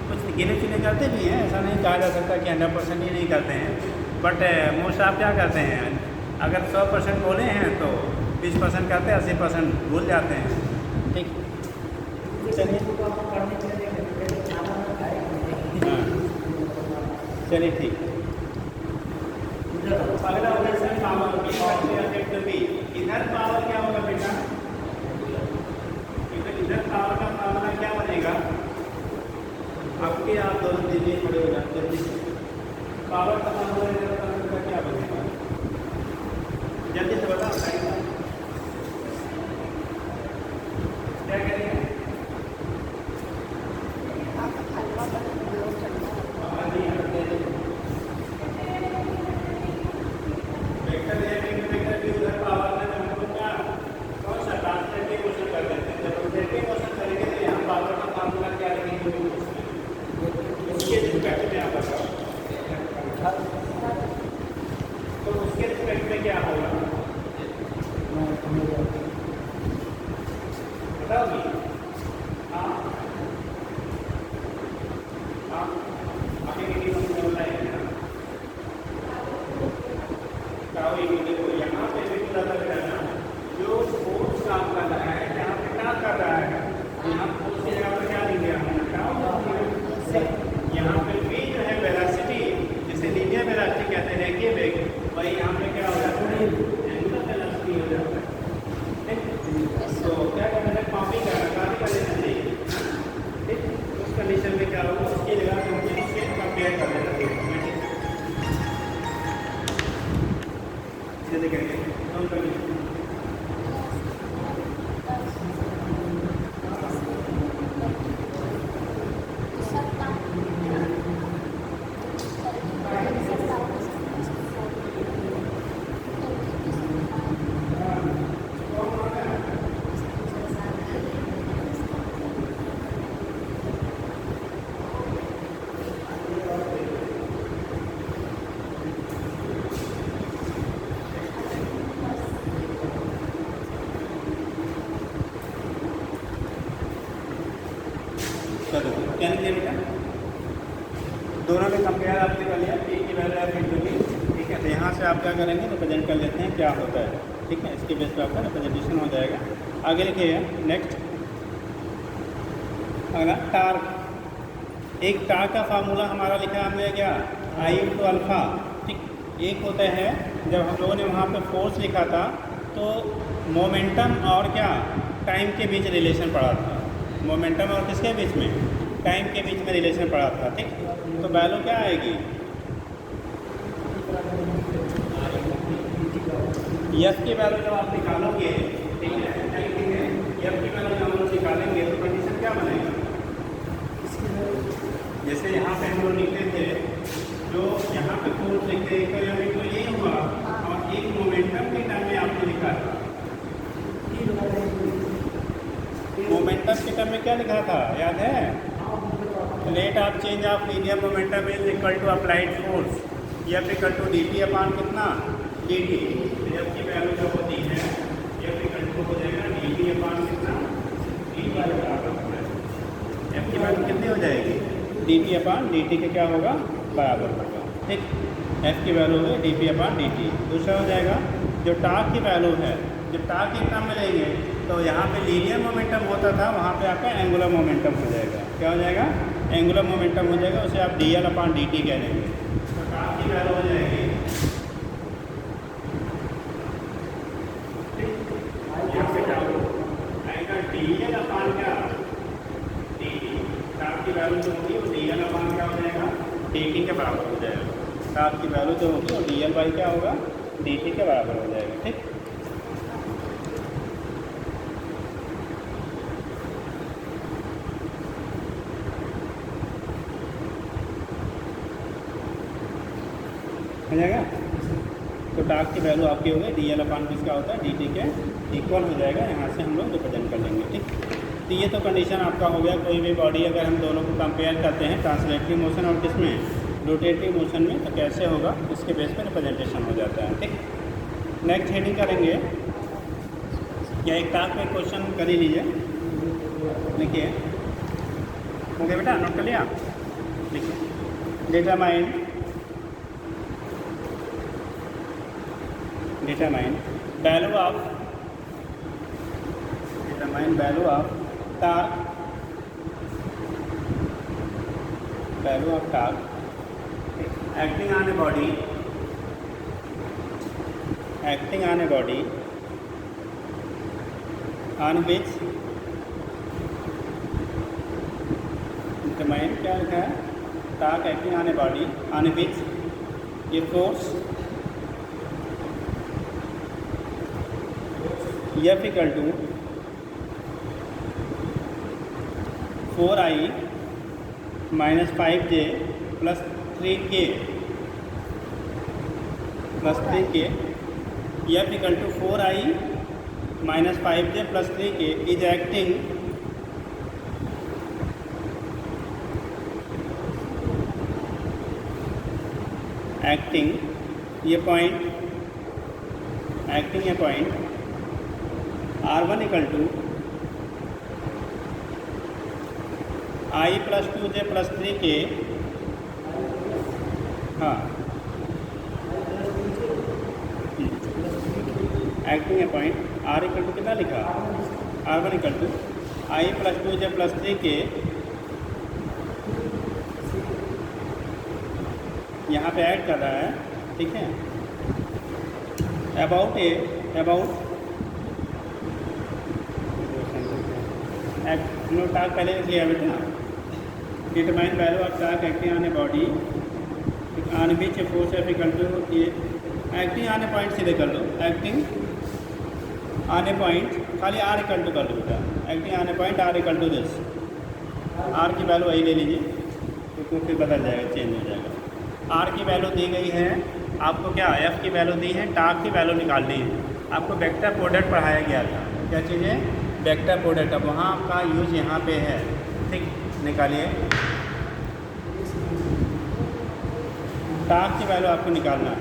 कुछ गिने चुने करते भी हैं, ऐसा नहीं कहा जा सकता कि 100% ही नहीं करते हैं, बट मोस्ट आप क्या करते हैं, अगर 100% बोले हैं तो 20% कहते हैं, 80% भूल जाते हैं। ठीक, चलिए हाँ, चलिए ठीक है। अगला ऑपरेशन पावर की, इधर पावर क्या होगा बेटा? इधर पावर का फार्मूला क्या बनेगा? आपके आप दोनों दीजिए, खड़े हो जाते हैं। पावर का फार्मूला क्या बनेगा? जल्दी से बताओ, क्या करेंगे? तो उसके रिस्पेक्ट में क्या होगा बताओगी? हाँ हाँ, आगे किसी को बताएंगे ना? यहाँ पे भी लग रहा है जो फोर्स काम कर रहा है, जहाँ पे क्या कर रहा है, यहाँ फोर्स की जगह पर क्या लिखे हमने? यहाँ पे भी जो है वेलोसिटी, जिसे लीनियर वेलोसिटी कहते हैं, रेखीय वेग, वही यहाँ पे क्या हो जाता है? एंगुलर वेलोसिटी हो जाता है। ठीक, तो क्या करना है? कॉपी कर लेना चाहिए। ठीक, उस कंडीशन में क्या होगा, उसकी जगह हम इससे कंपेयर कर लेना चाहिए। जैसे कहेंगे हम कंडीशन चलो क्या लिखिए बेटा? दोनों में कंपेयर आपने कर लिया, पी की वैल्यू आप लिख दोगे। ठीक है, तो यहाँ से आप क्या करेंगे, रिप्रेजेंट कर लेते हैं क्या होता है। ठीक है, इसके बेस पर आपका रिप्रेजेंटेशन हो जाएगा। आगे लिखिए नेक्स्ट। अगला टार्क। एक टार्क का फार्मूला हमारा लिखा हमने क्या? I/α। ठीक, एक होता है जब हम लोगों ने वहाँ पे फोर्स लिखा था तो मोमेंटम और क्या टाइम के बीच रिलेशन पड़ा था। मोमेंटम और किसके बीच में? टाइम के बीच में रिलेशन पड़ा था। ठीक, तो वैल्यू क्या आएगी? यस की वैल्यू जब आप निकालोगे, ठीक है, यस की वैल्यू जब हम लोग निकालेंगे तो कंडीशन क्या बनेगा? जैसे यहाँ पे हम लोग लिखते थे, जो यहाँ पे फोर्स लिखते हैं, तो यहाँ तो ये हुआ, और एक मोमेंटम के टर्म में आपने लिखा था। मोमेंटम के टर्म में क्या लिखा था, याद है? Rate of change of linear momentum is equal to applied force, F equal to dt upon कितना? dt। एफ की वैल्यू जो होती है, एफ इक्वल टू हो जाएगा dt अपान कितना? dt बराबर है। एफ की वैल्यू कितनी हो जाएगी? dt अपान dt के क्या होगा? बराबर होगा। ठीक, एफ की वैल्यू है dp अपान dt। दूसरा हो जाएगा जो टार्क की वैल्यू है, जब टार्क की टर्म में लेंगे तो यहाँ पे लीनियर मोमेंटम होता था, वहाँ पे आपका एंगुलर मोमेंटम हो जाएगा। क्या हो जाएगा? एंगुलर मोमेंटम हो जाएगा, उसे आप dl अपान dt कह देंगे। तो टार्क की वैल्यू हो जाएगी, यहाँ पे क्या आएगा? dl अपान क्या? dt। टार्क की वैल्यू जो होगी वो dl अपान क्या हो जाएगा? dt के बराबर हो जाएगा। टार्क की वैल्यू जो होगी वो dl बाई क्या होगा? dt के बराबर हो जाएगा। ठीक, हो जाएगा। तो टार्क की वैल्यू आपकी हो गई dl अपान किसका होता है? dt के इक्वल हो जाएगा। यहाँ से हम लोग रिप्रेजेंट कर लेंगे। ठीक, तो ये तो कंडीशन आपका हो गया। कोई भी बॉडी अगर हम दोनों को कंपेयर करते हैं, ट्रांसलेटरी मोशन और किसमें? रोटेटरी मोशन में, तो कैसे होगा, इसके बेस पर रिप्रेजेंटेशन हो जाता है। ठीक, नेक्स्ट हेडिंग करेंगे, या एक टास्क में क्वेश्चन कर ही लीजिए। लिखिए, हो गया बेटा, नोट कर लिया? लिखिए, determine determine value of torque, acting on a body on which determine क्या लिखा है, torque acting on a body on which ये force F equal to 4I minus 5J plus 3K F equal to 4I minus 5J plus 3K is acting ये point R1 equal to I plus 2J plus 3K, हाँ acting a point R equal to कितना लिखा, R1 equal to I plus 2J plus 3K, यहाँ पे add कर रहा है, ठीक है। अबाउट टास्क पहले लिख लिया बेटा। Determine value of task acting on a body on which force F equal to, ये एक्टिंग ऑन ए पॉइंट सीधे कर लो, एक्टिंग ऑन ए पॉइंट खाली R इक्वल टू कर दो बेटा, acting on a point R equal to this, R की value वही ले लीजिए क्योंकि फिर बदल जाएगा, चेंज हो जाएगा। R की वैल्यू दी गई है आपको, क्या F की वैल्यू दी है, टार्क की वैल्यू निकालनी है आपको। वेक्टर प्रोडक्ट पढ़ाया गया था, क्या चीज़ है, वेक्टर प्रोडक्ट। अब वहाँ आपका यूज यहाँ पे है, ठीक, निकालिए। टार्क की वैल्यू आपको निकालना है।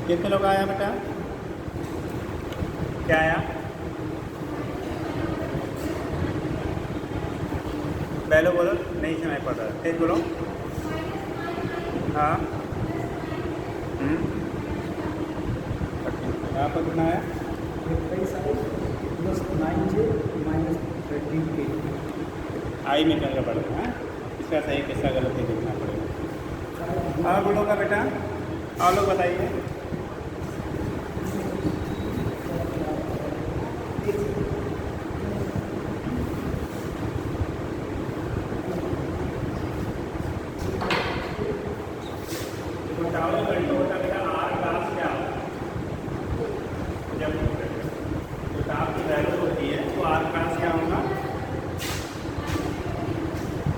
कितने लोग आया बेटा, क्या आया, वैल्यू बोलो, नहीं सुनाई पड़ रहा, तेज बोलो। हाँ यहाँ पर कितना आया, आई में करना पड़ेगा, हाँ इसका सही किस्सा गलत ही देखना पड़ेगा। और बोलोगा बेटा, और लोग बताइए।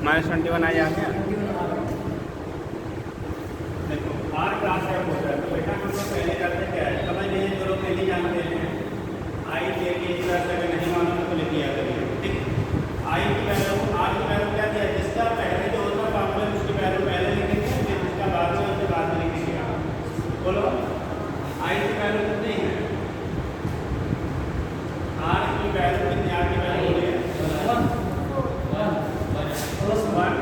-21 आ जाते हैं। देखो R क्लास क्या होता है, तो बेटा हम लोग पहले करते क्या है, समझ लीजिए जो लोग नहीं जानते हैं, I के इस तरह से अगर नहीं मालूम तो लिख लिया करिए, ठीक। I की वैल्यू, R की वैल्यू क्या दिया, जिसका पहले जो होता है फॉर्मूला उसकी वैल्यू पहले लिखेंगे, फिर जिसका बाद में उसके बाद में लिखेंगे। बोलो I की वैल्यू कितनी है, R की वैल्यू कितनी, R की वैल्यू हो रही है 1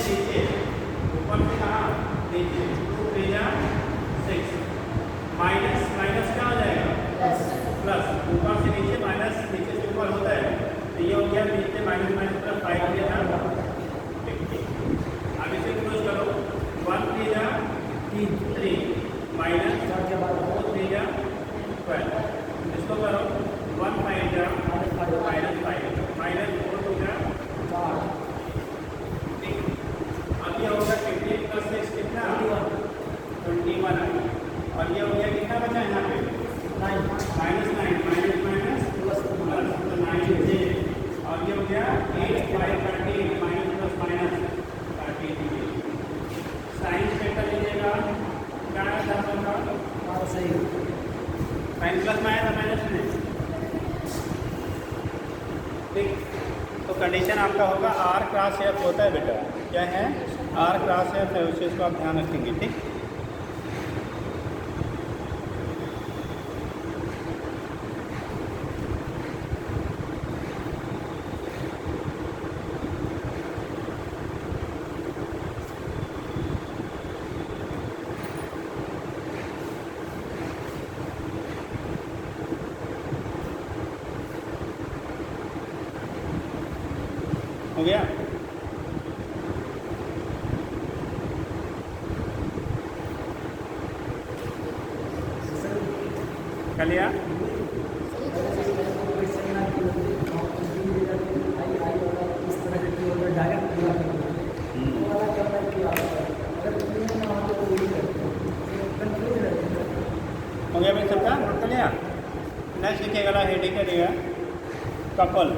नीचे, ऊपर से कहाँ नीचे, 2 3 जा 6, माइनस माइनस क्या हो जाएगा प्लस, ऊपर से नीचे माइनस नीचे से ऊपर होता है, तो ये हो गया नीचे माइनस माइनस प्लस 5 हो गया। अब इसे क्लोज करो, 1 3 जा 3 माइनस 4 3 जा 12, इसको करो 1 5 जा माइनस 5 माइनस 4 2 जा 4। अब ये होगा 15 प्लस 6 कितना 21 आएगा, और ये हो गया कितना बचा यहाँ पे 9 minus 9 minus minus plus plus तो 9 है, और ये हो गया 8 5 13 minus plus minus 13। Sine vector लीजिएगा, क्या है सर का सही साइन प्लस माइनस माइनस में, ठीक। तो कंडीशन आपका होगा आर क्रॉस एफ होता है बेटा, क्या है आर क्रॉस एफ है, उस चीज़ को आप ध्यान रखेंगे, ठीक। हो गया। कर लिया। हो गया भाई सबका, नोट कर लिया। नेक्स्ट लिखिएगा अगला हेडिंग करिएगा कपल।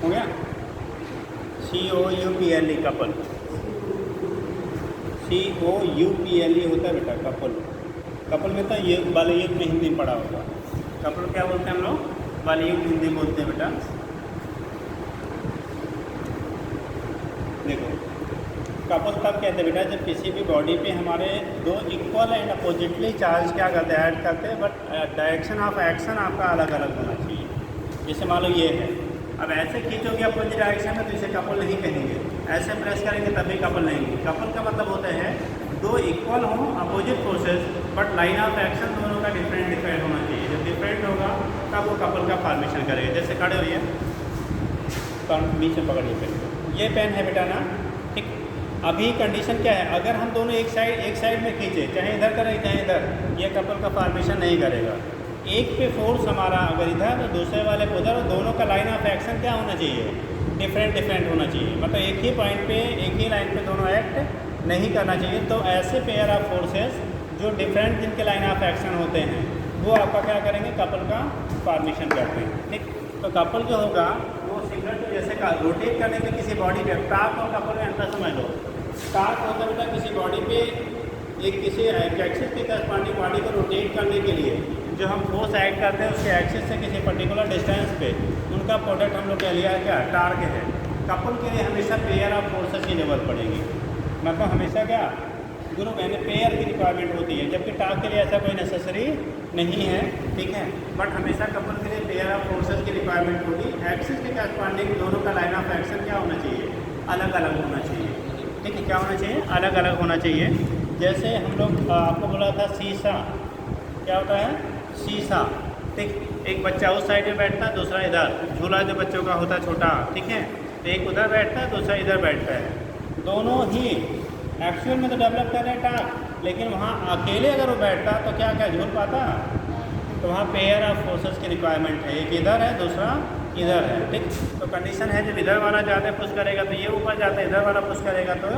हो गया। COUPLE कपल, COUPLE होता है बेटा कपल। कपल में तो ये बालयुग में हिंदी में पढ़ा होगा। कपल क्या बोलते हैं हम लोग, बालयुग हिंदी बोलते हैं बेटा। देखो कपल तब कहते हैं बेटा जब किसी भी बॉडी पे हमारे दो इक्वल एंड अपोजिटली चार्ज क्या करते हैं, ऐड करते हैं, बट डायरेक्शन ऑफ एक्शन आपका अलग अलग होना चाहिए। जैसे मान लो ये है, अब ऐसे खींचोगे अपोजिट डायरेक्शन में तो इसे कपल नहीं कहेंगे, ऐसे प्रेस करेंगे तभी कपल नहीं। कपल का मतलब होता है दो इक्वल हों opposite forces, but line of action दोनों का डिफरेंट होना चाहिए। जब डिफरेंट होगा तब वो कपल का फॉर्मेशन करेगा। जैसे खड़े होइए, बीच में पकड़िए पेन, ये पेन है बेटा ना, ठीक। अभी कंडीशन क्या है, अगर हम दोनों एक साइड में खींचे, चाहे इधर करें चाहे इधर, ये कपल का फॉर्मेशन नहीं करेगा। एक पे फोर्स हमारा अगर इधर तो दूसरे वाले को उधर, दोनों का लाइन ऑफ एक्शन क्या होना चाहिए, डिफरेंट होना चाहिए। मतलब एक ही पॉइंट पे एक ही लाइन पे दोनों एक्ट नहीं करना चाहिए। तो ऐसे पेयर ऑफ फोर्सेस जो डिफरेंट जिनके लाइन ऑफ एक्शन होते हैं वो आपका क्या करेंगे, कपल का फॉर्मेशन करते हैं, ठीक। तो कपल जो होगा वो सिंगल टू जैसे का रोटेट करने के किसी बॉडी पे, टार्क और कपल में अंतर समझ लो। टार्क होता है बेटा किसी बॉडी पे एक किसी एक्सिस के करस्पॉन्डिंग बॉडी को रोटेट करने के लिए जो हम फोर्स ऐड करते हैं उसके एक्सिस से किसी पर्टिकुलर डिस्टेंस पे, उनका प्रोडक्ट हम लोग कह लिया है क्या, टार्क है। कपल के लिए हमेशा पेयर ऑफ फोर्सेस की जरूरत पड़ेगी, मतलब हमेशा क्या ग्रुप यानी पेयर की रिक्वायरमेंट होती है, जबकि टार्क के लिए ऐसा कोई नेसेसरी नहीं है, ठीक है। बट हमेशा कपल के लिए पेयर ऑफ फोर्सेस की रिक्वायरमेंट होगी। एक्सिस के करस्पॉन्डिंग दोनों का लाइन ऑफ एक्शन क्या होना चाहिए, अलग अलग होना चाहिए, ठीक है। क्या होना चाहिए, अलग अलग होना चाहिए। जैसे हम लोग आपको बोला था शीशा, क्या होता है शीशा, ठीक। एक बच्चा उस साइड में बैठता है, दूसरा इधर, झूला जो बच्चों का होता है छोटा, ठीक है, एक उधर बैठता है दूसरा इधर बैठता है। दोनों ही एक्चुअल में तो डेवलप कर रहे हैं टास्क, लेकिन वहाँ अकेले अगर वो बैठता तो क्या क्या झूल पाता, तो वहाँ पेयर ऑफ फोर्सेस की रिक्वायरमेंट है, एक इधर है दूसरा इधर है, ठीक। तो कंडीशन है जब इधर वाला ज़्यादा पुश करेगा तो ये ऊपर जाता है, इधर वाला पुश करेगा तो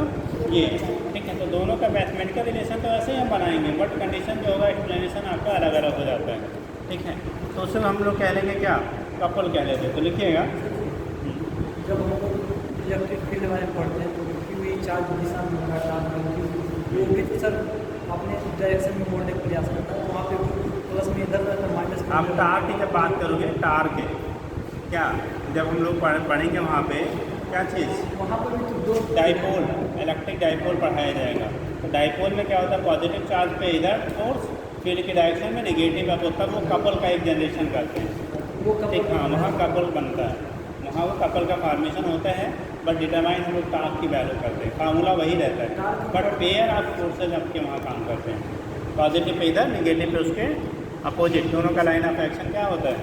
ये, ठीक है। तो दोनों का मैथमेटिकल रिलेशन तो ऐसे ही हम बनाएंगे, बट कंडीशन जो होगा एक्सप्लेनेशन आपका अलग अलग हो जाता है, ठीक है। तो उससे हम लोग कह लेंगे क्या, कपल कह लेते हैं। तो लिखिएगा जब हम इलेक्ट्रिक फील्ड वाले पढ़ते हैं तो क्यों चार्ज दिशा में होगा, चार्ज सर अपने डायरेक्शन में मोड़ने का प्रयास करता है, तो वहाँ पे प्लस में इधर माइनस आप टार की जब बात करोगे, टार के क्या जब हम लोग पढ़ेंगे वहाँ पे क्या चीज़, वहाँ पर भी तो 2 डाइपोल, इलेक्ट्रिक डाइपोल पढ़ाया जाएगा। तो डाइपोल में क्या होता है, पॉजिटिव चार्ज पे इधर फोर्स, फील्ड की डायरेक्शन में नेगेटिव अब होता है, वो कपल का एक जनरेशन करते हैं। वो कब ठीक, हाँ वहाँ कपल बनता है, वहाँ वो कपल का फॉर्मेशन होता है। बट डिटरमाइन हम लोग टार्क की वैल्यू करते हैं, फार्मूला वही रहता है, बट पेयर ऑफ फोर्सेज आपके वहाँ काम करते हैं। पॉजिटिव पे इधर, नेगेटिव पे उसके अपोजिट, दोनों का लाइन ऑफ एक्शन क्या होता है,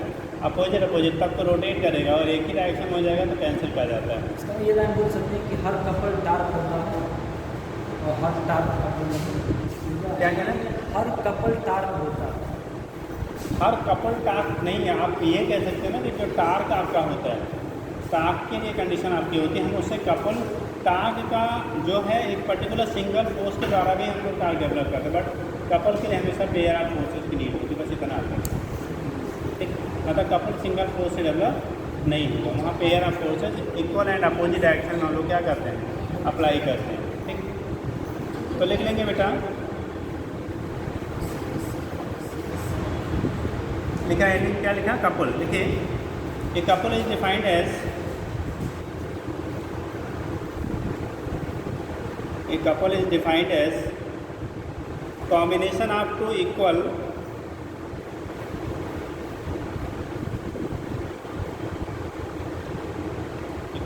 अपोजिट अपोजिट, तब तो रोटेट करेगा और एक ही डायरेक्शन हो जाएगा तो कैंसिल कर जाता है। इसका ये लाइन बोल सकते हैं कि हर कपल टार्क होता है और हर टार्क कपल नहीं होता। क्या कहना है, हर कपल टार्क होता है। हर कपल टार्क नहीं है, आप ये कह सकते हैं ना कि जो टार्क आपका होता है, टार्क के लिए कंडीशन आपकी होती है, हम उससे कपल टार्क का जो है एक पर्टिकुलर सिंगल फोर्स के द्वारा भी हम लोग टार्क डेवलप करते हैं, बट कपल के लिए हमेशा पेयर ऑफ फोर्सेस की नीड होती है, बस इतना आता है। ठीक, मतलब कपल सिंगल फोर्स से डेवलप नहीं होगा, वहाँ pair of forces equal and opposite direction में हम लोग क्या करते हैं, अप्लाई करते हैं। ठीक, तो लिख लेंगे बेटा, लिखा है क्या लिखा, कपल लिखिए। A couple is defined as, a couple is defined as combination of two equal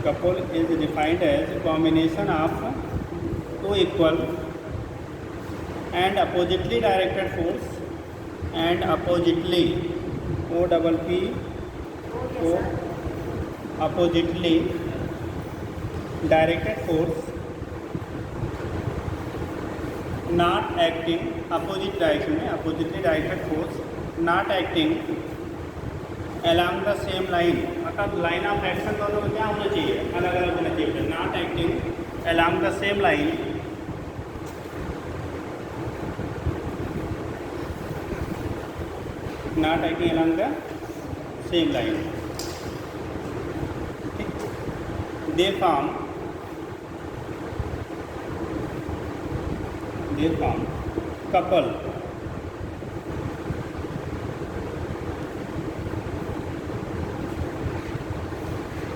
couple is defined as combination of two equal and oppositely directed force and oppositely OPP O oppositely directed force not acting opposite direction में, oppositely directed force not acting along the same line, मतलब line of action दोनों में क्या होना चाहिए, अलग अलग होना चाहिए। Not acting along the same line, not acting along the same line, they form couple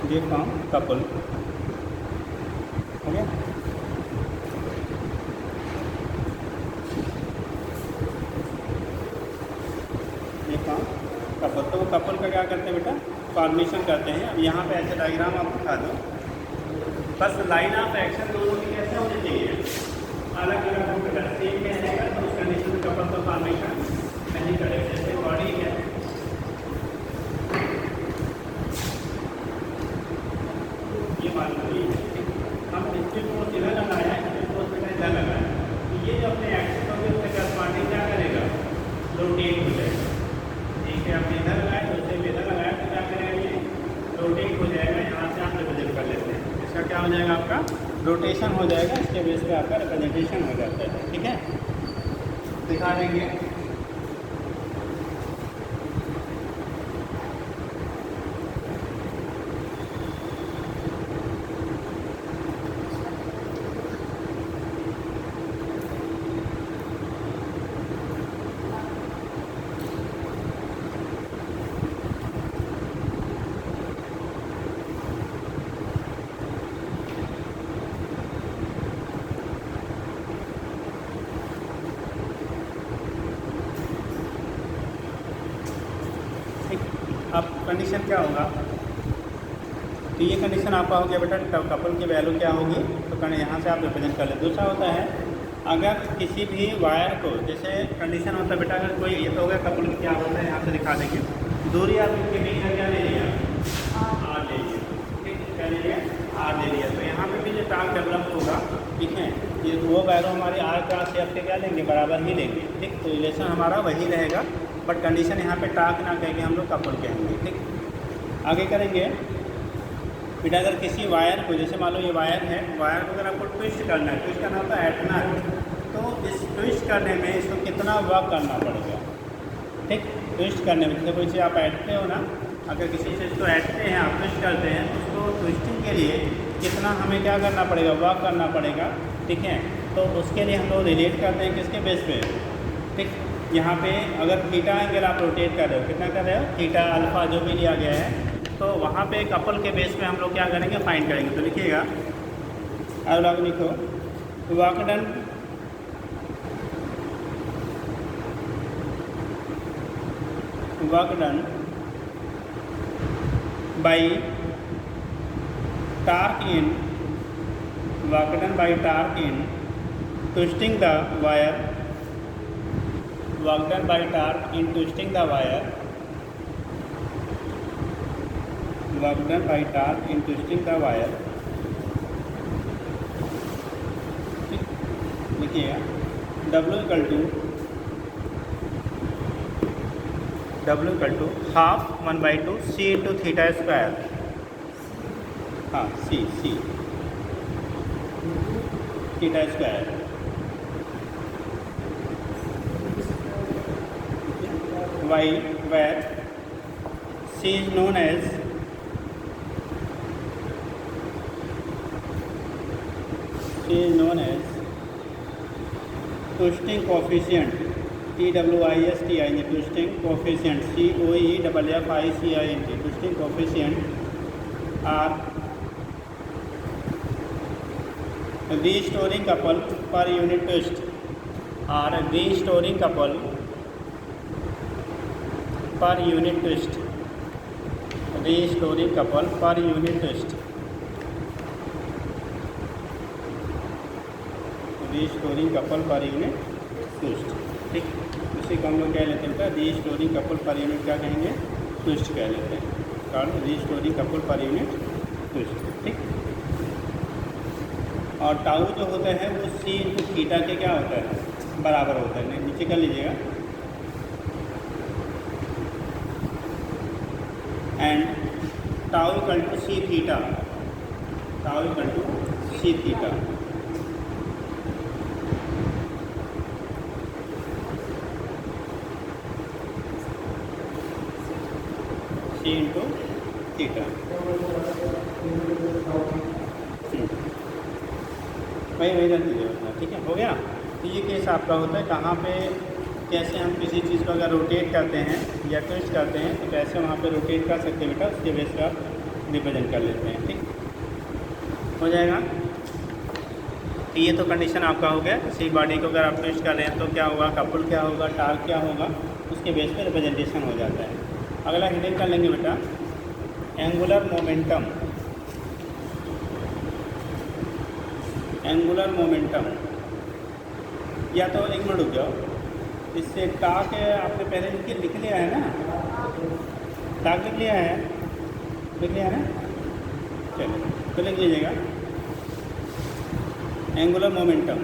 ये फॉर्म कपल हो गया। ये फॉर्म कपल, तो वो कपल का क्या करते हैं बेटा, फॉर्मेशन करते हैं। अब यहाँ पे ऐसे डायग्राम आप दिखा दो, बस लाइन ऑफ एक्शन दोनों की कैसे होनी चाहिए, अलग अलग हो बेटा, सेम में रहेगा तो उस कंडीशन में कपल का फॉर्मेशन नहीं करेगा। जैसे बॉडी है, हम डिस्ट्रिक फोर्स इधर लगाया है, डिस्ट्रिक फोर्स बेटा इधर लगाया है, तो ये जो अपने एक्शन होंगे उसके करस्पॉन्डिंग क्या करेगा, रोटेट हो जाएगा। ठीक है, आपने इधर लगाया तो उससे भी इधर लगाया तो क्या करेगा, ये रोटेट हो जाएगा। यहाँ से आप रिप्रेजेंट कर लेते हैं, इसका क्या हो जाएगा, आपका रोटेशन हो जाएगा, इसके बेस पे आपका रिप्रेजेंटेशन हो जाता है। ठीक है, दिखा देंगे। अब कंडीशन क्या होगा, तो ये कंडीशन आपका हो गया बेटा, कपल की वैल्यू क्या होगी, तो यहाँ से आप रिप्रेजेंट कर लें। दूसरा होता है, अगर किसी भी वायर को, जैसे कंडीशन होता है बेटा, अगर कोई, ये तो हो गया कपल क्या होता है, यहाँ से दिखा देंगे। दूरी आप इनके बीच में क्या ले लिया, आर ले लिया। ठीक, क्या ले लिया, आर ले लिया। तो यहाँ पे भी जो टार्क डेवलप होगा, ठीक है, ये वो वैल्यू हमारी आर क्रॉस एफ के क्या लेंगे, बराबर ही लेंगे। ठीक, तो रिलेशन हमारा वही रहेगा, बट कंडीशन यहाँ पे टार्क ना कहेंगे, हम लोग कपल कहेंगे। ठीक, आगे करेंगे बेटा, अगर किसी वायर को, जैसे मान लो ये वायर है, वायर को अगर आपको ट्विस्ट करना है, ट्विस्ट करना होता है ऐंठना है, तो इस ट्विस्ट करने में इसको कितना वर्क करना पड़ेगा। ठीक, ट्विस्ट करने में, जैसे कोई चीज़ आप ऐंठते हो ना, अगर किसी चीज़ को ऐंठते हैं, आप ट्विस्ट करते हैं, तो उसको ट्विस्टिंग के लिए कितना हमें क्या करना पड़ेगा, वर्क करना पड़ेगा। ठीक है, तो उसके लिए हम लोग रिलेट करते हैं किसके बेस पे, ठीक, यहाँ पे अगर थीटा एंगल आप रोटेट कर रहे हो, कितना कर रहे हो, थीटा अल्फा जो भी लिया गया है, तो वहाँ पे कपल के बेस पे हम लोग क्या करेंगे, फाइंड करेंगे। तो लिखिएगा, अब आप लिखो work done by torque in twisting the wire, work done by torque in twisting the wire, work done by torque in twisting the wire। लिखिएगा W equal to half 1/2 C into theta square, हाँ C theta square, Y where C is known as twisting coefficient, TWIST twisting coefficient, COEFFICINT twisting coefficient are restoring couple per unit twist, are restoring couple per unit twist, restoring couple per unit twist, restoring couple per unit twist। ठीक, उसी को हम लोग क्या लेते हैं, restoring couple per unit क्या कहेंगे, ट्विस्ट कह लेते हैं, कारण restoring couple per unit twist. ठीक, और टाउ जो होता है वो C इंटू थीटा के क्या होता है, बराबर होता है। नीचे कर लीजिएगा, and tau equal to C theta, tau equal to C theta, into theta. वही रख दीजिए उतना, ठीक है, हो गया। तो ये केस आपका होता है कहाँ पे, कैसे हम किसी चीज़ को अगर रोटेट करते हैं या ट्विस्ट करते हैं तो कैसे वहाँ पे रोटेट कर सकते हैं बेटा, उसके बेस पर आप रिप्रेजेंट कर लेते हैं। ठीक, हो जाएगा। तो ये तो कंडीशन आपका हो गया, किसी बॉडी को अगर आप ट्विस्ट कर रहे हैं तो क्या होगा, कपल क्या होगा, टार्क क्या होगा, उसके बेस पे रिप्रेजेंटेशन हो जाता है। अगला हेडिंग कर लेंगे बेटा, एंगुलर मोमेंटम, एंगुलर मोमेंटम। या तो एक मिनट रुक जाओ, इससे टार्क आपने पहले लिख लिया है ना, टार्क लिख लिया है ना, चलो तो लिख लीजिएगा एंगुलर मोमेंटम।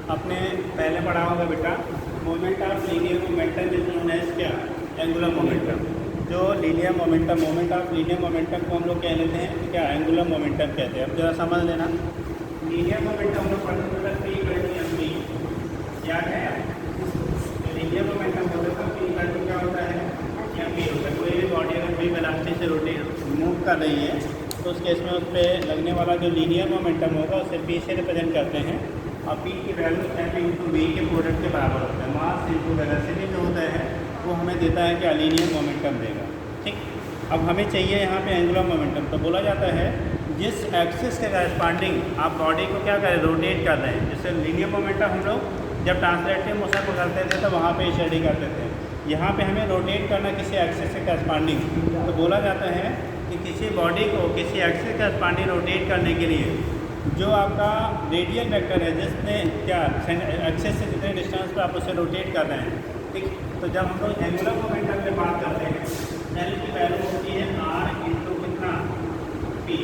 आपने पहले पढ़ा होगा बेटा, moment of linear momentum is known as क्या, एंगुलर मोमेंटम। जो linear momentum, moment of linear momentum को हम लोग कह लेते हैं क्या, एंगुलर मोमेंटम कहते हैं। अब जरा समझ लेना, लीनियर मोमेंटम हम लोग पढ़ते बेटा P इक्वल टू mv, याद है, लीनियर मोमेंटम होता है P इक्वल टू क्या होता है, mv होता है। कोई भी बॉडी अगर v वेलोसिटी से रोटेट मूव कर रही है तो उस केस में उस पर लगने वाला जो लीनियर मोमेंटम होगा उसे P से रिप्रेजेंट करते हैं, और P की वैल्यू m इंटू v के प्रोडक्ट के बराबर होता है। मास इंटू वेलोसिटी जो होता है वो हमें देता है कि लीनियर मोमेंटम देगा। ठीक, अब हमें चाहिए यहाँ पे एंगुलर मोमेंटम। तो बोला जाता है जिस एक्सिस के करस्पॉन्डिंग आप बॉडी को क्या करें, रोटेट कर रहे हैं। जैसे लीनियर मोमेंटम हम लोग जब ट्रांसलेटिव मोशन को करते थे तो वहाँ पे स्टडी करते थे, यहाँ पे हमें रोटेट करना किसी एक्सिस के करस्पॉन्डिंग। तो बोला जाता है कि किसी बॉडी को किसी एक्सिस के करस्पॉन्डिंग रोटेट करने के लिए जो आपका रेडियल वेक्टर है, जिसने क्या एक्सिस से जितने डिस्टेंस पर आप उसे रोटेट कर रहे हैं। ठीक, तो जब हम लोग एंगुलर मोमेंटम पे बात करते हैं, एल की वैल्यू होती है r इंटू कितना, p।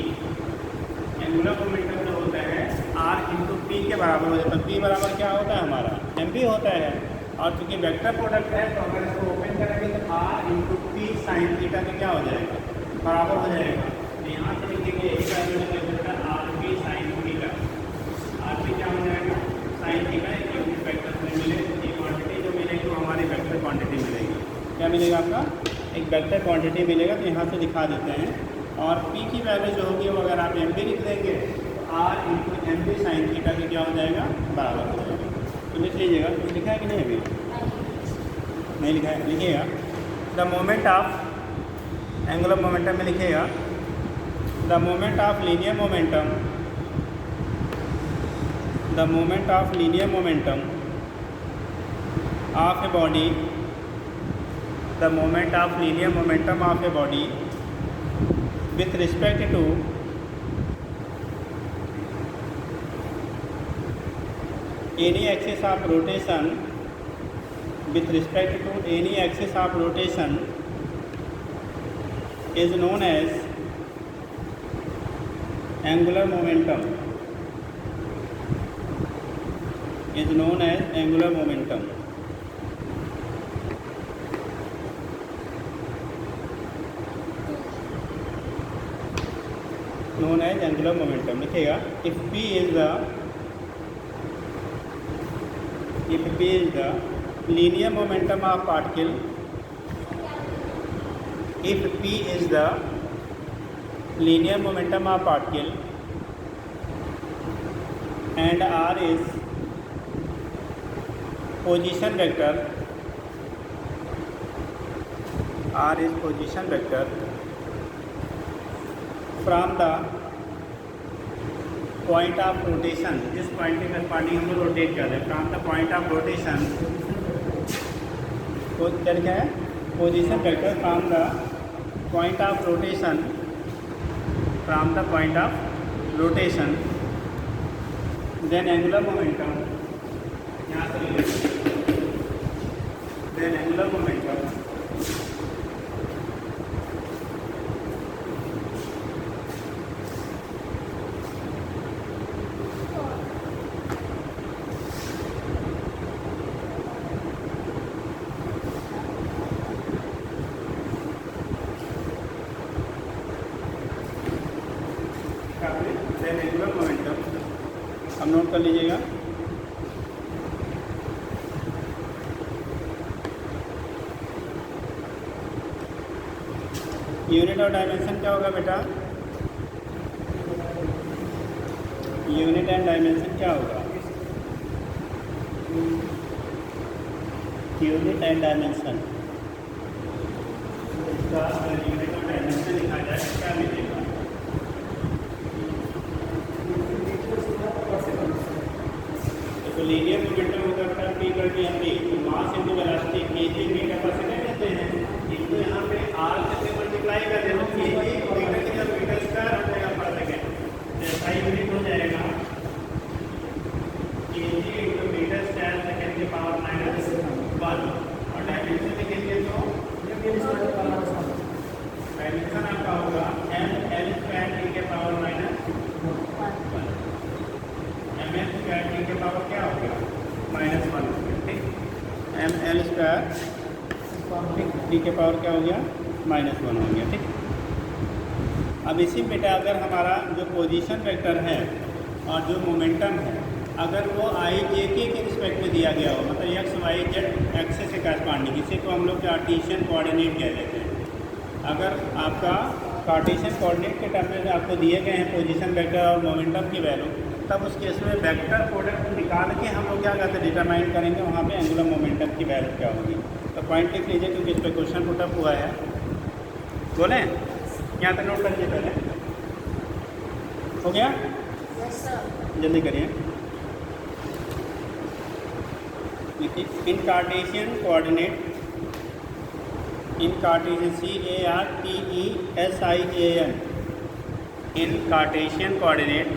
एंगुलर मोमेंटम जो होता है r इंटू p के बराबर हो जाता है। p बराबर क्या होता है हमारा, mv होता है। और चूँकि वेक्टर प्रोडक्ट है तो अगर इसको ओपन करेंगे तो r into p sine theta का क्या हो जाएगा, बराबर हो जाएगा। तो यहाँ से लिखेंगे एक value R P sine theta, R P क्या हो जाएगा, साइन थीटा। एक यूनिट वेक्टर में मिले ये क्वांटिटी जो मिलेगी वो हमारी वेक्टर क्वांटिटी मिलेगी। क्या मिलेगा आपका, एक वेक्टर क्वांटिटी मिलेगा। तो यहाँ से दिखा देते हैं, और p की वैल्यू जो होगी वो अगर आप mv लिख देंगे तो R into M B sine theta के क्या हो जाएगा, बराबर हो जाएगा। तो लिख लीजिएगा, कुछ लिखा है कि नहीं अभी, नहीं लिखा है, लिखिएगा। The moment of angular momentum में लिखिएगा, the moment of linear momentum, the moment of linear momentum of a body, the moment of linear momentum of a body with respect to any axis of rotation, with respect to any axis of rotation is known as angular momentum, is known as angular momentum. known as angular momentum लिखेगा। if P is the linear momentum of particle, if P is the linear momentum of particle and R is position vector, R is position vector from the point of rotation, जिस point के corresponding हम rotate कर रहे हैं, from the point of rotation, तो क्या है, position vector from the point of rotation, from the point of rotation, then angular momentum, यहाँ से लिखेंगे, then angular momentum angular momentum अब नोट कर लीजिएगा। यूनिट और डायमेंशन क्या होगा बेटा, यूनिट एंड डायमेंशन क्या होगा, यूनिट एंड डायमेंशन, इसका यूनिट और डायमेंशन लिखा जाए क्या मिलेगा, तो लीनियर मोमेंटम होगा बेटा पी कर डी एम डी, तो mass into velocity kg metre पर सेकंड लेते हैं, इनको यहाँ पे आर से मल्टीप्लाई कर देना, केजी मीटर की जब मीटर स्क्वायर हो जाएगा पर सेकंड, जैसा यूनिट हो जाएगा kg into metre square second के पावर माइनस 1, और डायमेंशन लिखेंगे तो डायमेंशन आपका होगा एम एल स्क्वायर टी के power minus 1, M L square T के पावर क्या हो गया -1, ठीक, एम एल स्क्वायर टी के पावर क्या हो गया -1 हो गया, ठीक। अब इसी बेटा अगर हमारा जो पोजीशन वेक्टर है और जो मोमेंटम है, अगर वो आई जे के रिस्पेक्ट में दिया गया हो, मतलब एक्स वाई जेड एक्सेस से करस्पॉन्डिंग, इसी को हम लोग कार्टेशियन कोऑर्डिनेट कह देते हैं। अगर आपका कार्टेशियन कोऑर्डिनेट के टर्म में आपको दिए गए हैं पोजीशन वेक्टर और मोमेंटम की वैल्यू, तब उस केस में वेक्टर प्रोडक्ट निकाल के हम लोग क्या करते हैं, डिटरमाइन करेंगे वहाँ पे एंगुलर मोमेंटम की वैल्यू क्या होगी। तो पॉइंट लिख लीजिए क्योंकि इस पर क्वेश्चन पुटअप हुआ है, बोलें यहाँ तक नोट करिए पहले, हो गया, जल्दी करिए। In Cartesian coordinate, in Cartesian CARTESIAN, in Cartesian coordinate,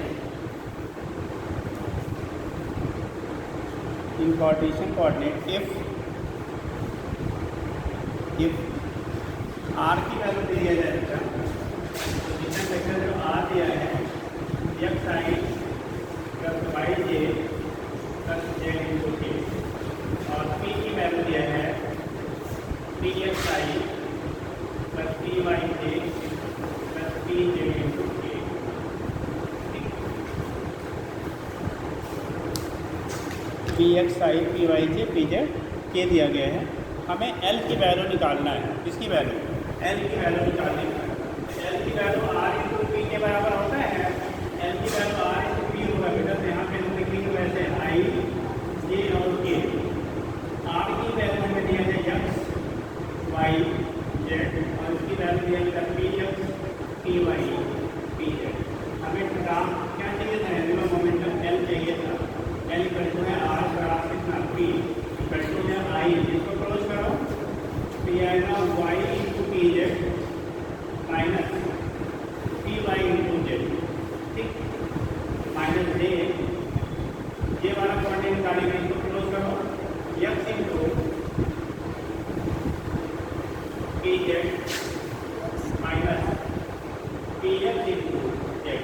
in Cartesian coordinate if r की वैल्यू दिया जाएगा, पोजीशन वेक्टर जो r दिया है x i plus y j plus z into k, और p की वैल्यू दिया है p x i plus p y j plus p j into k, P X I P Y J P Z के दिया गया है। हमें L की वैल्यू निकालना है, किसकी वैल्यू, एल की वैल्यू निकालनी है। एल की वैल्यू आर इंटू पी के बराबर होता है, एल की वैल्यू आर निकालेंगे, इसको क्लोज करो, x इंटू P Z minus P X into Z.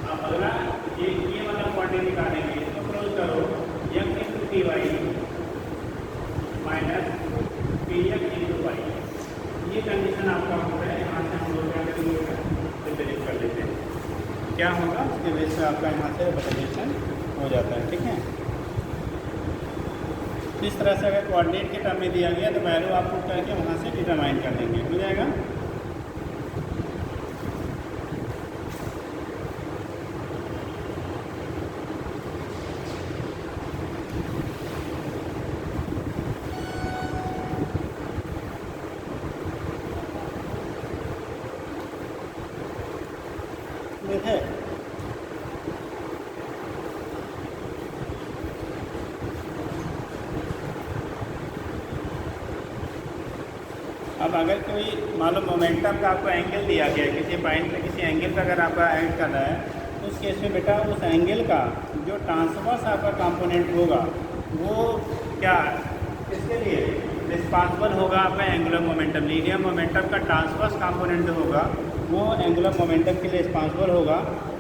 अब अगला ये वाला क्वांटिटी निकालेंगे, इसको क्लोज करो, x इंटू P Y minus P X into Y. ये कंडीशन आपका होता है। यहाँ से हम लोग क्या करेंगे, रिप्लेस कर लेते हैं, क्या होगा उसके बेस पे आपका यहाँ से रिप्रेजेंटेशन हो जाता है। ठीक है, इस तरह से अगर कोऑर्डिनेट के टर्म में दिया गया तो वैल्यू आप पुट करके वहाँ से डिटरमाइन कर लेंगे, हो जाएगा। है अब अगर कोई मान लो मोमेंटम का आपको एंगल दिया गया है, किसी पॉइंट पे किसी एंगल पर अगर आपका ऐड कर रहा है, तो उस केस में बेटा उस एंगल का जो ट्रांसवर्स आपका कंपोनेंट होगा वो क्या इसके लिए रिस्पांसिबल होगा आपका एंगुलर मोमेंटम। लीनियर मोमेंटम का ट्रांसवर्स कंपोनेंट जो होगा वो एंगुलर मोमेंटम के लिए रिस्पांसिबल होगा।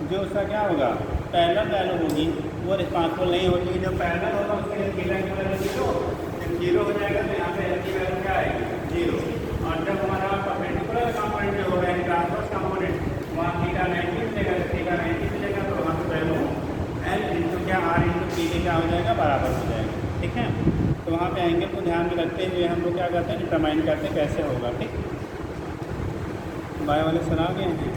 जो उसका क्या होगा पैरेलल वैल्यू होगी वो रिस्पांसिबल नहीं होगी। जो पैरेलल होगा उसके लिए थीटा की वैल्यू जीरो, जब जीरो हो जाएगा तो यहाँ पे एल की वैल्यू क्या आएगी, जीरो। और जब हमारा परपेंडिकुलर कंपोनेंट जो होगा ट्रांसवर्स कंपोनेंट वहाँ थीटा 90 मिलेगा, थीटा 90 मिलेगा तो वहाँ पर वैल्यू एल इंटू क्या आर इंटू पी के क्या हो जाएगा, बराबर हो जाएगा। ठीक है, तो वहाँ पे एंगल को ध्यान में रखते हुए हम लोग क्या करते हैं, डिटरमाइन करते हैं कैसे होगा। ठीक, बाय वाले सुना गए हैं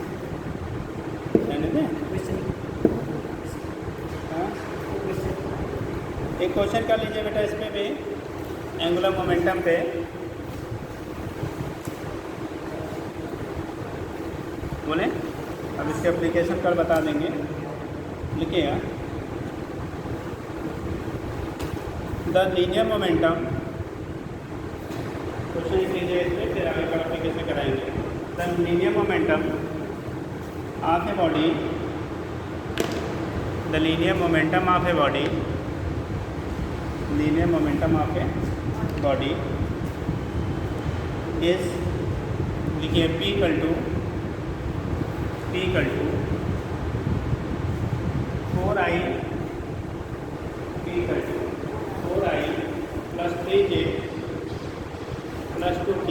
एक क्वेश्चन कर लीजिए बेटा, इस पे भी एंगुलर मोमेंटम पे बोले। अब इसके एप्लीकेशन कर बता देंगे, लिखिएगा। द लीनियर मोमेंटम, क्वेश्चन लिख लीजिए इसमें, फिर आगे का एप्लीकेशन कराएंगे। The linear momentum of a body, the linear momentum of a body, linear momentum of a body is, लिखिए P equal to 4I, P equal to 4I plus 3J plus 2K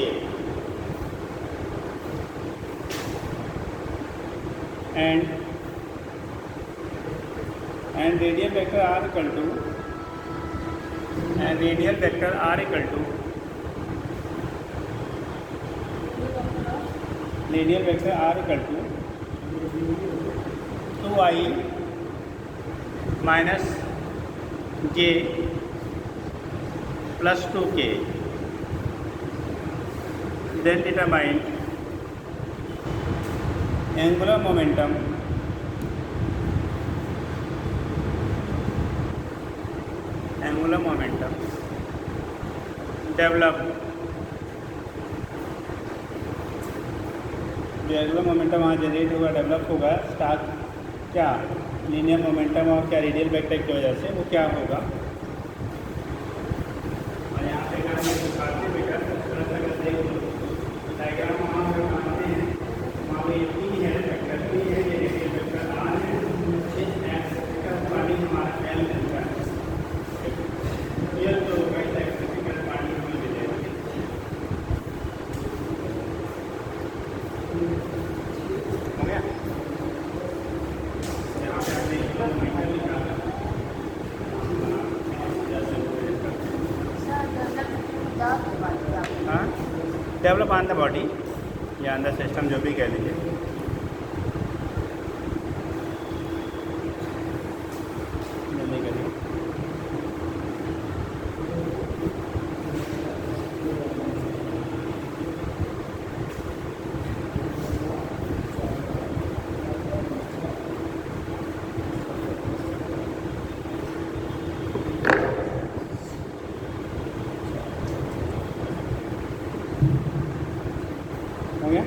and radial vector r equal to, and radial vector r equal to, radial vector r equal to 2I minus j plus 2k, then determine angular momentum develop. जो angular momentum वहाँ generate होगा, develop होगा, start क्या linear momentum और क्या radial vector की वजह से वो क्या होगा। और यहाँ पे दिखाते बेटा डायग्राम वहाँ पे बनाते हैं, वहाँ पे पी है वेक्टर, पी है ये रेडियल वेक्टर, आर है एक्स का पानी हमारा एल मिलता है, तो डेवलप ऑन द बॉडी या अंदर सिस्टम जो भी कह लीजिए। जल्दी करिए। हो गया।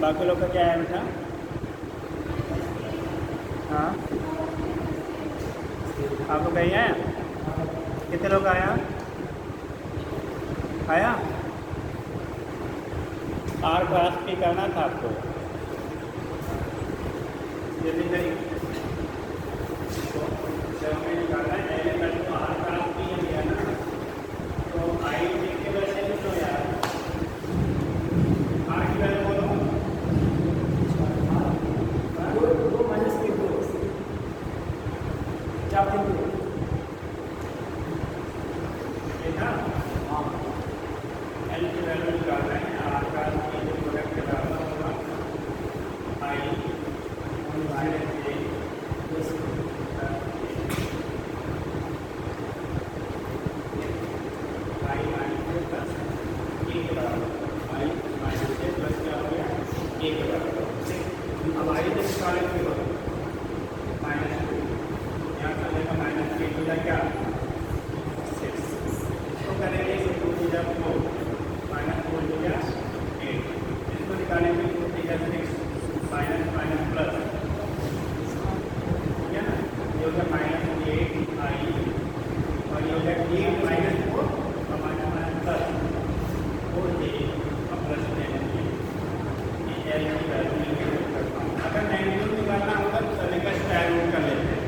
बाकी लोग का क्या है बेटा? हाँ, आपको कहीं आया? कितने लोग आया? आया? आर क्लास पी करना था आपको, जल्दी करिए। जब हमें निकालना है एलिमेंट तो आर क्लास पी लिया ना, तो आई लिख के वैसे भी तो यार आर की वैल्यू बोलो। दो माइनस के दो, क्या तीन दो? देखा? हाँ, एल की वैल्यू निकालना है, आर क्लास पी जो प्रोडक्ट डालना होगा आई माइनस ए दस आई माइनस ए प्लस ए के बराबर, आई माइनस ए प्लस क्या हो गया? ए के बराबर। ठीक, अब आई जब निकालेंगे तो माइनस टू, यहाँ से लेकर माइनस थ्री हो जाए क्या? सिक्स। इसको करेंगे तो टू जब फोर, माइनस फोर हो गया एट। इसको निकालेंगे टू जब सिक्स, माइनस माइनस प्लस, ठीक है ना? ये हो गया माइनस एट आई, और ये हो गया एट माइनस फोर और माइनस माइनस प्लस फोर ए और प्लस टेन ये एल की वैल्यू निकाल करता हूँ। अगर मैग्नीट्यूड निकालना होगा तो सभी का स्क्वायर रूट कर लेते हैं।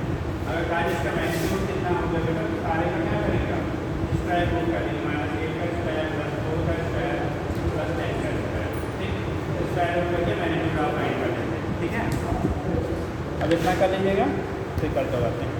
अगर कार्य इसका मैग्नीट्यूड कितना होगा बेटा तो सारे का क्या करेगा? स्क्वायर रूट करेंगे, माइनस एट का स्क्वायर प्लस फोर का स्क्वायर प्लस टेन का स्क्वायर। ठीक, स्क्वायर रूट करके मैग्नीट्यूड आप फाइंड कर लेते हैं। ठीक है, अब इतना कर लीजिएगा, फिर कल करवाते हैं।